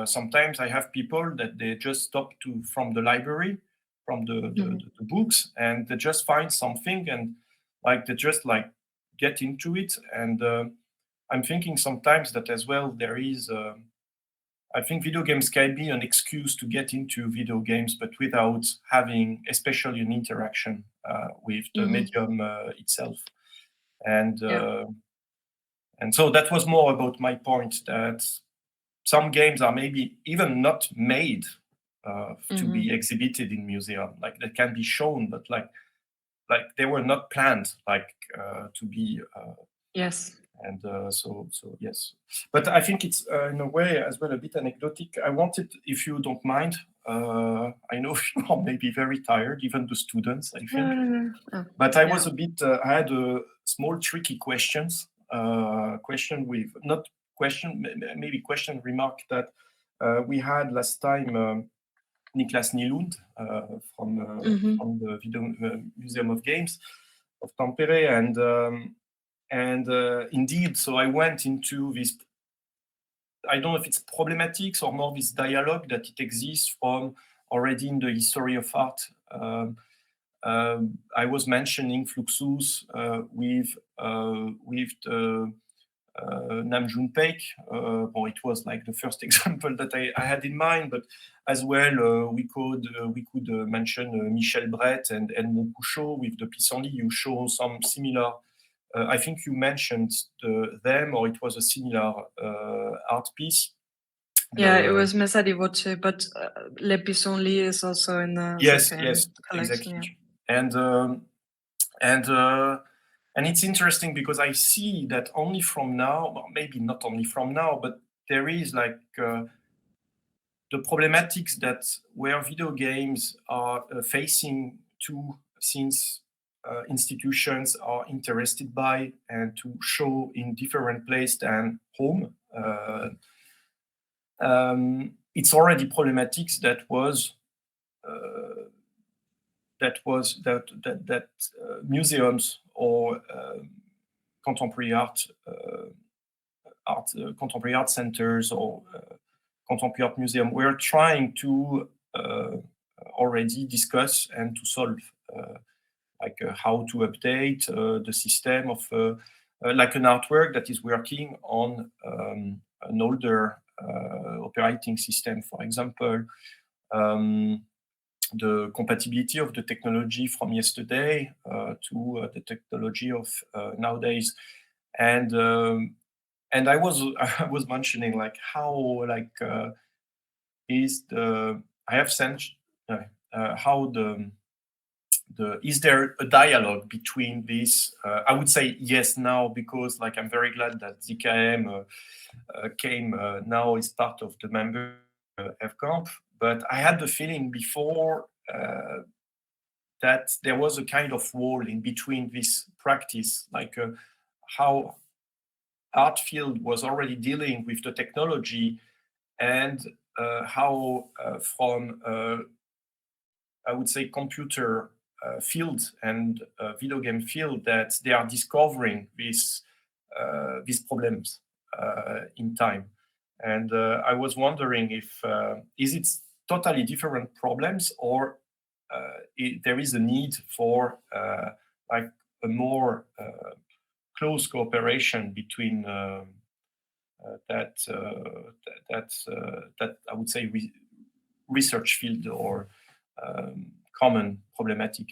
sometimes I have people that they just stop from the library, from the books, and they just find something, and like they just like get into it. And I'm thinking sometimes that as well there is, I think video games can be an excuse to get into video games, but without having especially an interaction with the medium itself. And so that was more about my point, that some games are maybe even not made to be exhibited in museum. Like they can be shown, but like they were not planned to be. Yes. And so yes. But I think it's in a way as well a bit anecdotic. I wanted, if you don't mind, I know you are maybe very tired, even the students, I think. No. But I was a bit. I had a small tricky questions. Question with not question, maybe question remark that we had last time. Niklas Nylund from the Video Museum of Games Tampere, and indeed, so I went into this. I don't know if it's problematics or more this dialogue that it exists from already in the history of art. I was mentioning Fluxus with the Nam June Paik. Well, it was like the first example that I had in mind, but as well we could mention Michel Brett and Edmond Couchot with the Pissenlit. You show some similar. I think you mentioned them, or it was a similar art piece. Yeah, it was Messa di Voce, but Le Pissenlit is also in the yes, ZKM yes, collection. exactly. Yeah. And it's interesting because I see that only from now, well, maybe not only from now, but there is like the problematics that where video games are facing to, since institutions are interested by and to show in different place than home. It's already problematics that museums or contemporary art centers or contemporary art museum were trying to already discuss and to solve, like how to update the system of like an artwork that is working on an older operating system, for example. The compatibility of the technology from yesterday to the technology of nowadays, and I was mentioning like how like is the I have sent how the is there a dialogue between this? I would say yes now, because like I'm very glad that ZKM came now is part of the member FCamp. But I had the feeling before that there was a kind of wall in between this practice, like how art field was already dealing with the technology, and how from I would say computer field and video game field that they are discovering these problems in time. And I was wondering if is it totally different problems, or there is a need for like a more close cooperation between that I would say research field or common problematic.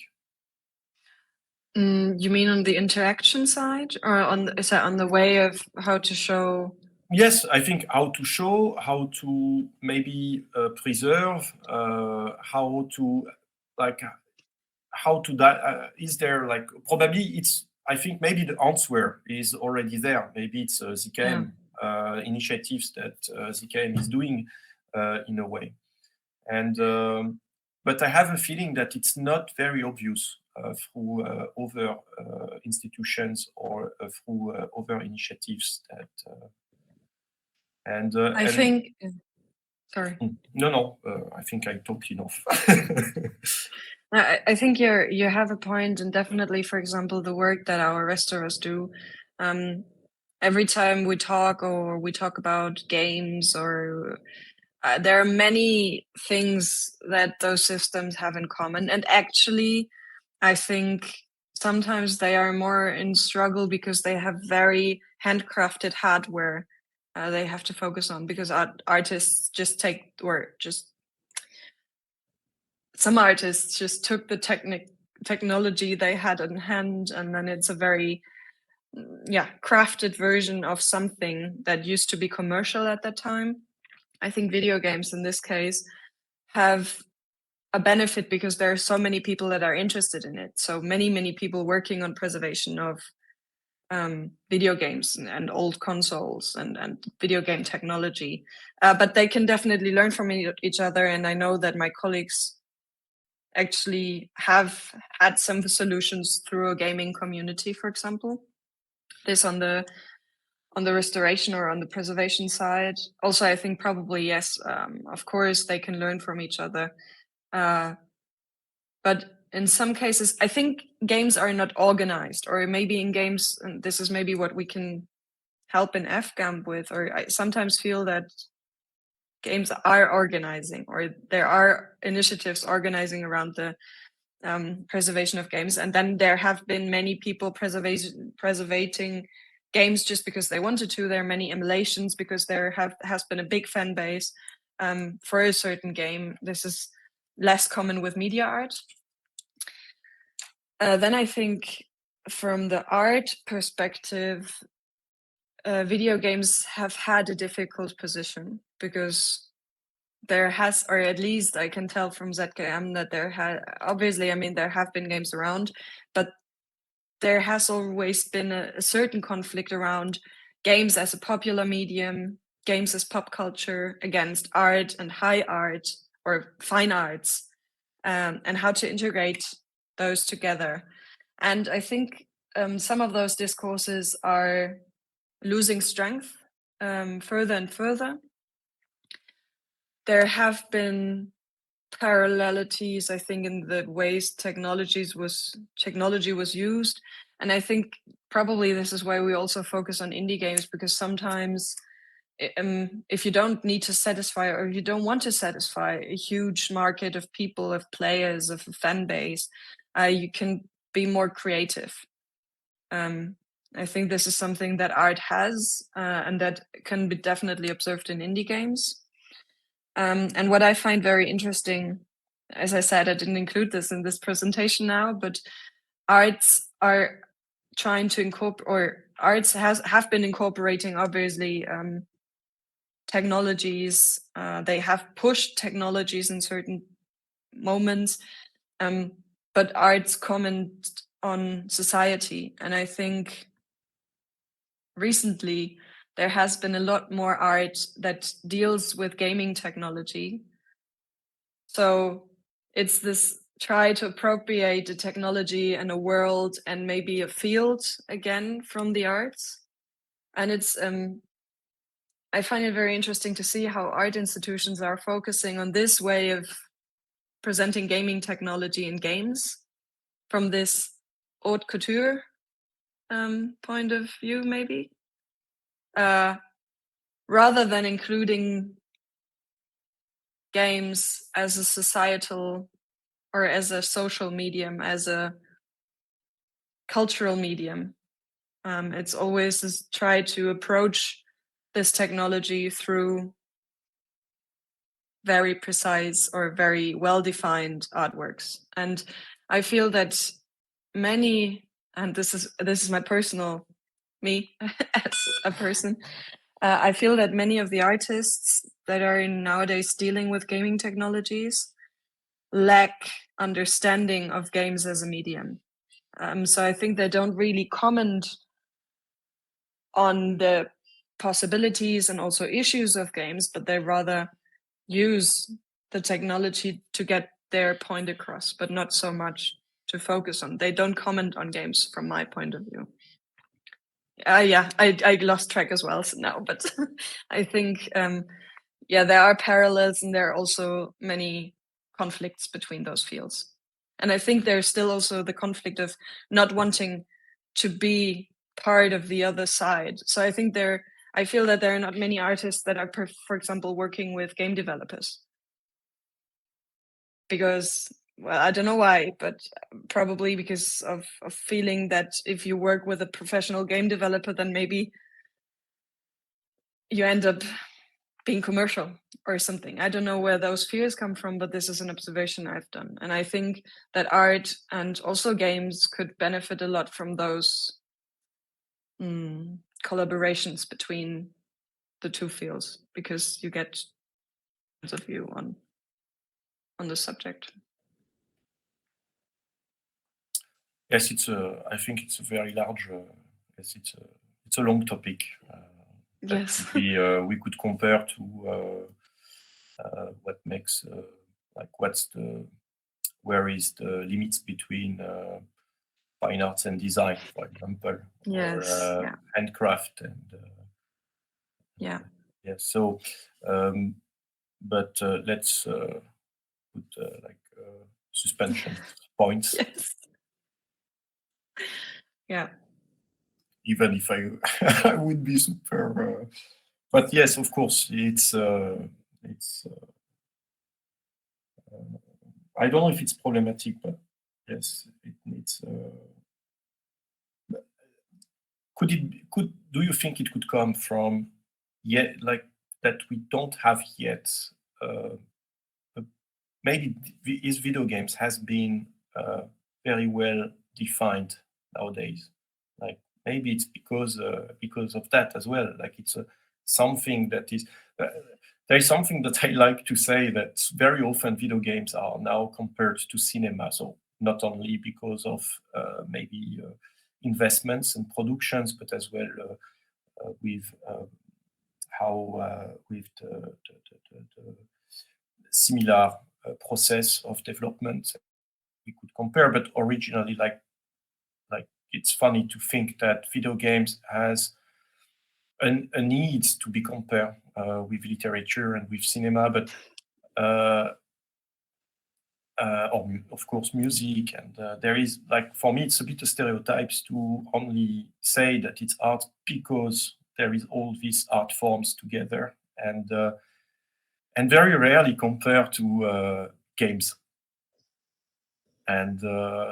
You mean on the interaction side, or is that on the way of how to show? Yes, I think how to show, how to maybe preserve, how to like how to is there like probably it's I think maybe the answer is already there. Maybe it's ZKM initiatives that ZKM is doing in a way, and but I have a feeling that it's not very obvious through other institutions or through other initiatives that. I think. Sorry. No. I think I talked enough. I think you have a point, and definitely, for example, the work that our restaurants do. Every time we talk about games, or there are many things that those systems have in common. And actually, I think sometimes they are more in struggle because they have very handcrafted hardware they have to focus on, because artists just some artists just took the technology they had in hand, and then it's a very crafted version of something that used to be commercial at that time. I think video games in this case have a benefit because there are so many people that are interested in it. So many people working on preservation of video games and old consoles and video game technology. But they can definitely learn from each other. And I know that my colleagues actually have had some solutions through a gaming community, for example. This on the restoration or on the preservation side. Also, I think probably, yes, of course, they can learn from each other. But in some cases, I think games are not organized, or maybe in games, and this is maybe what we can help in FGAMP with, or I sometimes feel that games are organizing, or there are initiatives organizing around the preservation of games, and then there have been many people preservating games just because they wanted to. There are many emulations because there has been a big fan base for a certain game. This is less common with media art. Then I think from the art perspective, video games have had a difficult position because there has, or at least I can tell from ZKM that obviously, I mean, there have been games around, but there has always been a certain conflict around games as a popular medium, games as pop culture against art and high art or fine arts, and how to integrate those together. And I think some of those discourses are losing strength further and further. There have been parallelities, I think, in the ways technology was used. And I think probably this is why we also focus on indie games, because sometimes if you don't need to satisfy, or you don't want to satisfy a huge market of people, of players, of a fan base, you can be more creative. I think this is something that art has, and that can be definitely observed in indie games. And what I find very interesting, as I said, I didn't include this in this presentation now, but arts are trying to incorporate, or arts have been incorporating, obviously, technologies. They have pushed technologies in certain moments, but arts comment on society. And I think recently there has been a lot more art that deals with gaming technology. So it's this try to appropriate a technology and a world and maybe a field again from the arts. And it's I find it very interesting to see how art institutions are focusing on this way of presenting gaming technology in games from this haute couture point of view, maybe, rather than including games as a societal or as a social medium, as a cultural medium. It's always try to approach this technology through very precise or very well-defined artworks. And I feel that many, and this is my personal, me as a person, I feel that many of the artists that are nowadays dealing with gaming technologies lack understanding of games as a medium. So I think they don't really comment on the possibilities and also issues of games, but they rather use the technology to get their point across, but not so much to focus on. They don't comment on games from my point of view. Yeah, I lost track as well now, but I think, yeah, there are parallels and there are also many conflicts between those fields. And I think there's still also the conflict of not wanting to be part of the other side. So I feel that there are not many artists that are, for example, working with game developers. Because, well, I don't know why, but probably because of feeling that if you work with a professional game developer, then maybe you end up being commercial or something. I don't know where those fears come from, but this is an observation I've done. And I think that art and also games could benefit a lot from those collaborations between the two fields, because you get points of view on the subject. Yes, I think it's a very large. Yes, it's a long topic. Yes. We could compare to what makes where is the limits between fine arts and design, for example, yes, or yeah. handcraft and Yeah. yes. So, but let's put like suspension points. Yes. Yeah. Even if I would be super, but yes, of course, it's. I don't know if it's problematic, but yes, it needs. Do you think it could come from yet like that we don't have yet? Uh, Maybe these video games has been very well defined nowadays. Like maybe it's because of that as well. Like it's something that is. There is something that I like to say that very often video games are now compared to cinema. So not only because of maybe investments and productions, but as well with how with the similar process of development we could compare. But originally, like it's funny to think that video games has a need to be compared with literature and with cinema, but or of course music. And there is like for me, it's a bit of stereotypes to only say that it's art because there is all these art forms together, and very rarely compared to games. And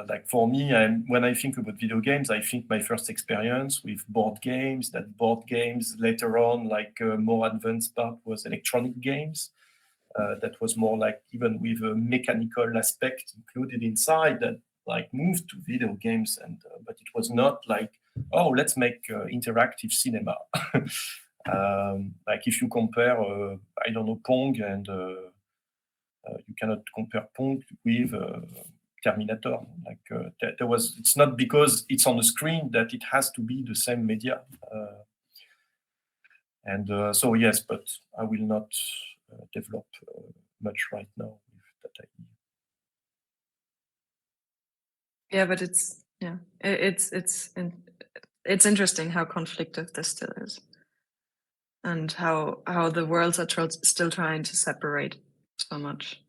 like for me, when I think about video games, I think my first experience with board games. That board games later on, like more advanced part was electronic games. That was more like even with a mechanical aspect included inside that like moved to video games, and but it was not like, oh, let's make interactive cinema. Like if you compare, I don't know, Pong, and you cannot compare Pong with Terminator. Like there was, it's not because it's on the screen that it has to be the same media. And so yes, but I will not develop much right now with that idea. Yeah, but it's interesting how conflicted this still is, and how the worlds are still trying to separate so much.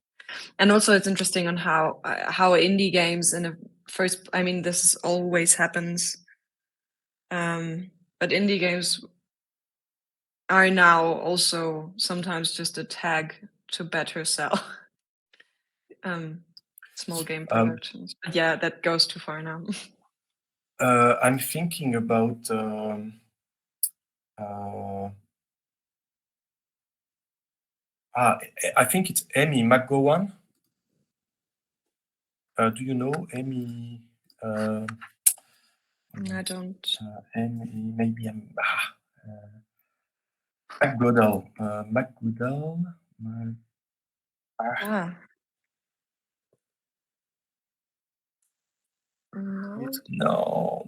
And also, it's interesting on how indie games in a first. I mean, this always happens, but indie games are now also sometimes just a tag to better sell small game productions. But yeah, that goes too far now. I'm thinking about I think it's Amy McGowan. Do you know Amy? I don't. Amy, maybe I'm McGoodall. McGoodall. No. No.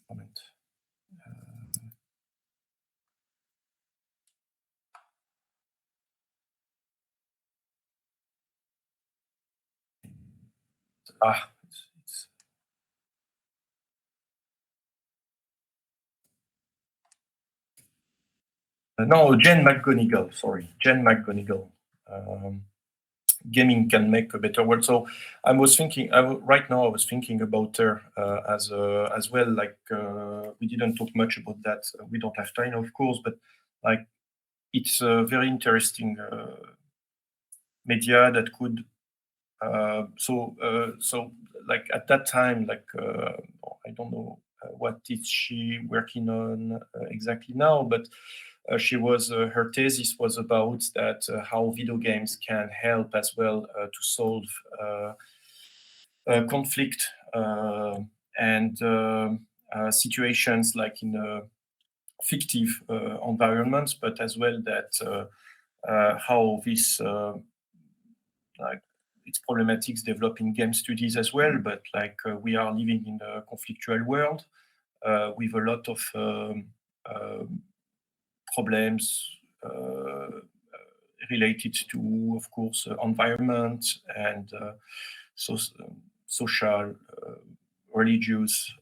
Moment. No, Jen McGonigal. Sorry, Jen McGonigal. Gaming can make a better world. So I was thinking right now. I was thinking about her as well. Like we didn't talk much about that. We don't have time, of course, but like it's a very interesting media that could. So like at that time, like I don't know what is she working on exactly now, but she was her thesis was about that how video games can help as well to solve conflict and situations like in fictive environments, but as well that how this like its problematics develop in game studies as well. But like we are living in a conflictual world with a lot of problems related to, of course, environment and social, religious,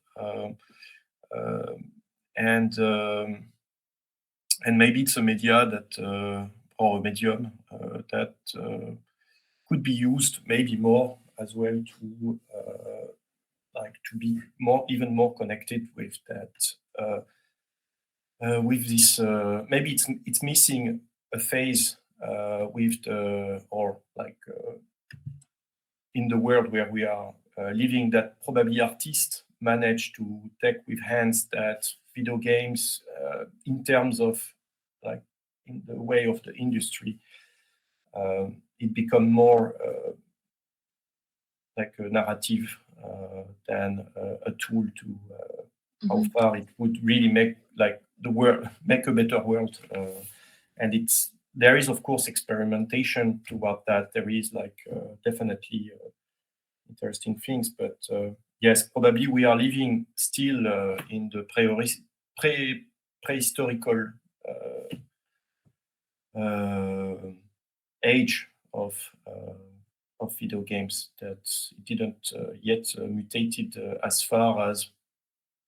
and maybe it's a media that or a medium that could be used maybe more as well to to be even more connected with that. With this, maybe it's missing a phase with the in the world where we are living, that probably artists manage to take with hands that video games in terms of in the way of the industry, it become more like a narrative than a tool to how far it would really make the world, make a better world. And there is of course experimentation toward that. There is definitely interesting things, but yes, probably we are living still in the prehistorical age of video games, that didn't yet mutated as far as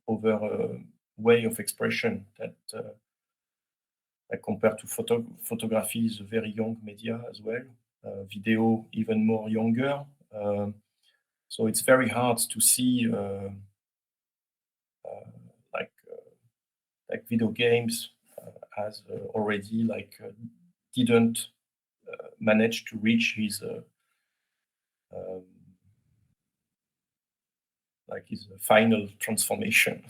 over a way of expression that compared to photography is a very young media as well, video even more younger. So it's very hard to see like video games as already didn't manage to reach his his final transformation.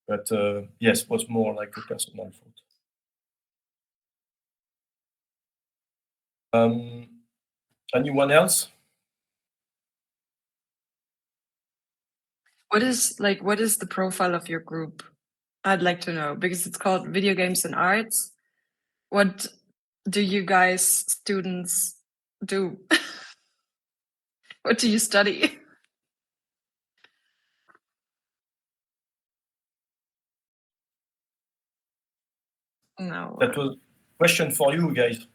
But yes, it was more like a personal thought. Anyone else? What is the profile of your group? I'd like to know, because it's called Videogames in Arts. What do you guys, students, do? What do you study? No. That was a question for you guys.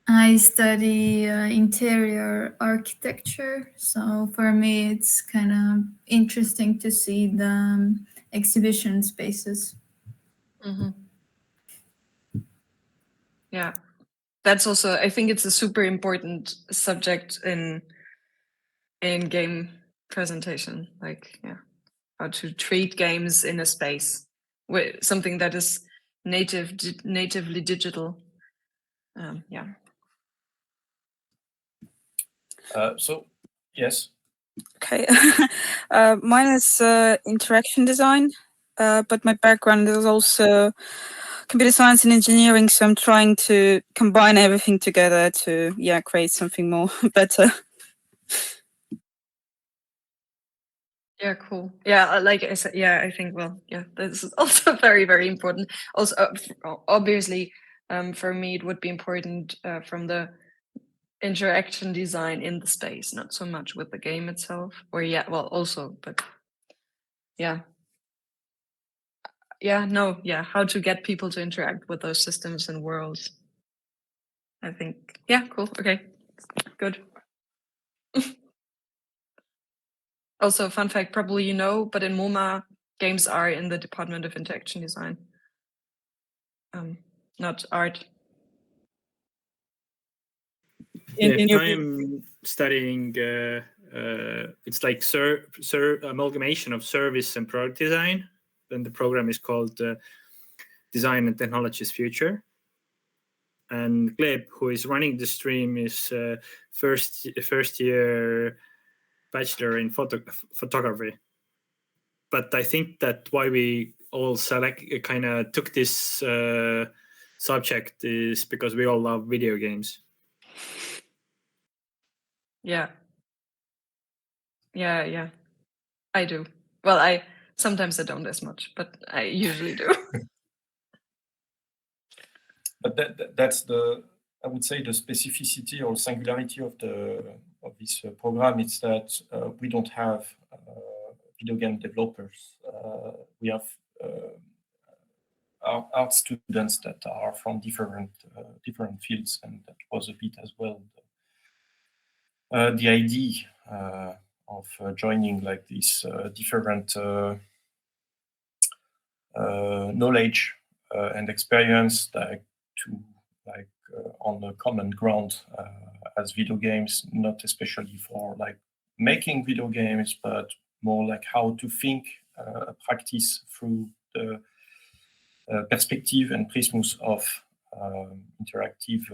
I study interior architecture, so for me it's kind of interesting to see the exhibition spaces. Yeah, that's also, I think it's a super important subject in game presentation, how to treat games in a space, something that is natively digital. Yeah. So, yes. Okay. Mine is interaction design, but my background is also computer science and engineering, so I'm trying to combine everything together to create something more better. Yeah, cool. Yeah, like I said, I think, this is also very, very important. Also, obviously, for me, it would be important from the interaction design in the space, not so much with the game itself, or also, but how to get people to interact with those systems and worlds. I think, cool, okay, good. Also, fun fact, probably you know, but in MoMA, games are in the Department of Interaction Design, not art. I'm studying, it's like amalgamation of service and product design. Then the program is called Design and Technology's Future. And Gleb, who is running the stream, is first year bachelor in photography. But I think that why we all took this subject is because we all love video games. Yeah, I do. Well, sometimes I don't as much, but I usually do. But that's I would say the specificity or singularity of this program is that we don't have video game developers. We have art students that are from different fields, and that was a bit as well the idea joining like this different knowledge and experience on a common ground as video games, not especially for like making video games, but more like how to think practice through the perspective and prisms of interactive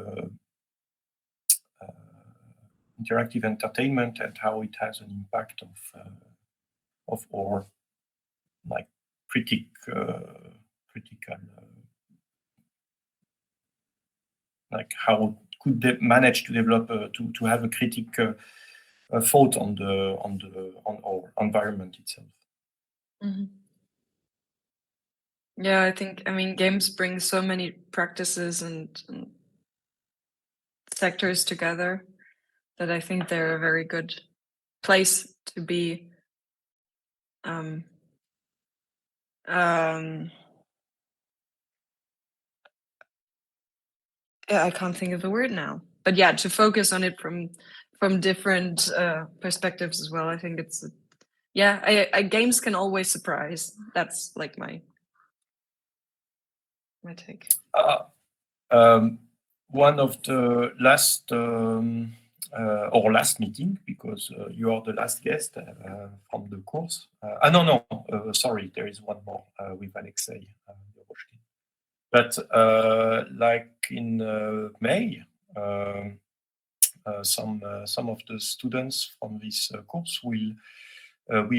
entertainment, and how it has an impact of our like critical like how could they manage to develop to have a critical thought on our environment itself. Mhm. Yeah, I mean, games bring so many practices and sectors together that I think they're a very good place to be. Yeah, I can't think of the word now, but yeah, to focus on it from different perspectives as well. I think it's games can always surprise. That's like my take. One of the last last meeting, because you are the last guest from the course. Sorry, there is one more with Alexei. But like in May, some of the students from this course we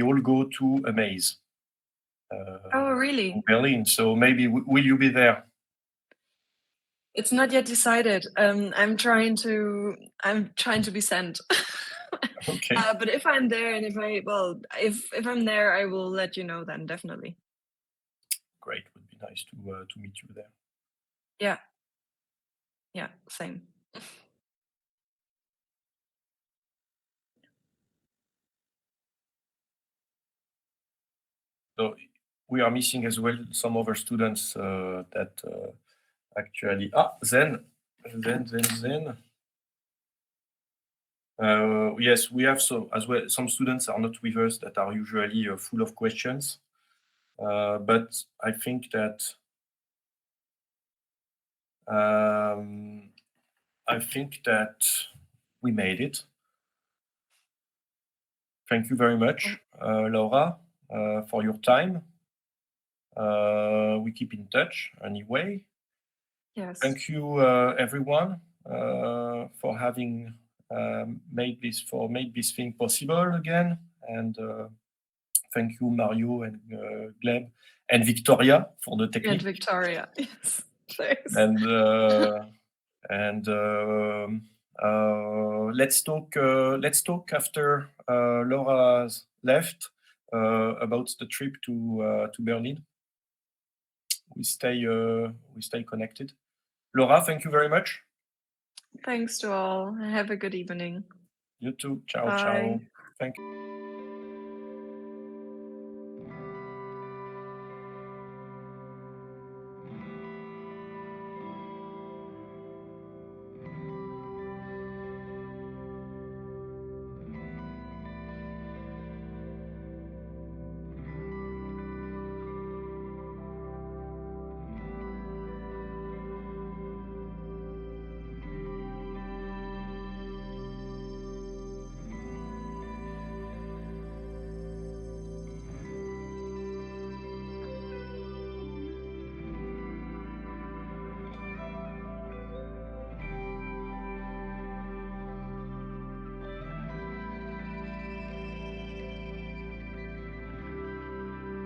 all go to a maze. Oh, really? In Berlin. So maybe will you be there? It's not yet decided. I'm trying to be sent. Okay. But if I'm there, and if I'm there, I will let you know then, definitely. Great. Would be nice to meet you there. Yeah. Yeah. Same. So we are missing as well some other students that actually Zen. Yes, we have as well some students are not with us that are usually full of questions, but I think that we made it. Thank you very much, Laura, for your time. We keep in touch anyway. Yes. Thank you, everyone, for having made this thing possible again, and thank you, Mario and Gleb and Victoria for the technique. And Victoria, yes. Thanks. And let's talk after Laura's left about the trip to Berlin. We stay connected. Laura, thank you very much. Thanks to all. Have a good evening. You too. Ciao, Bye. ciao. Thank you.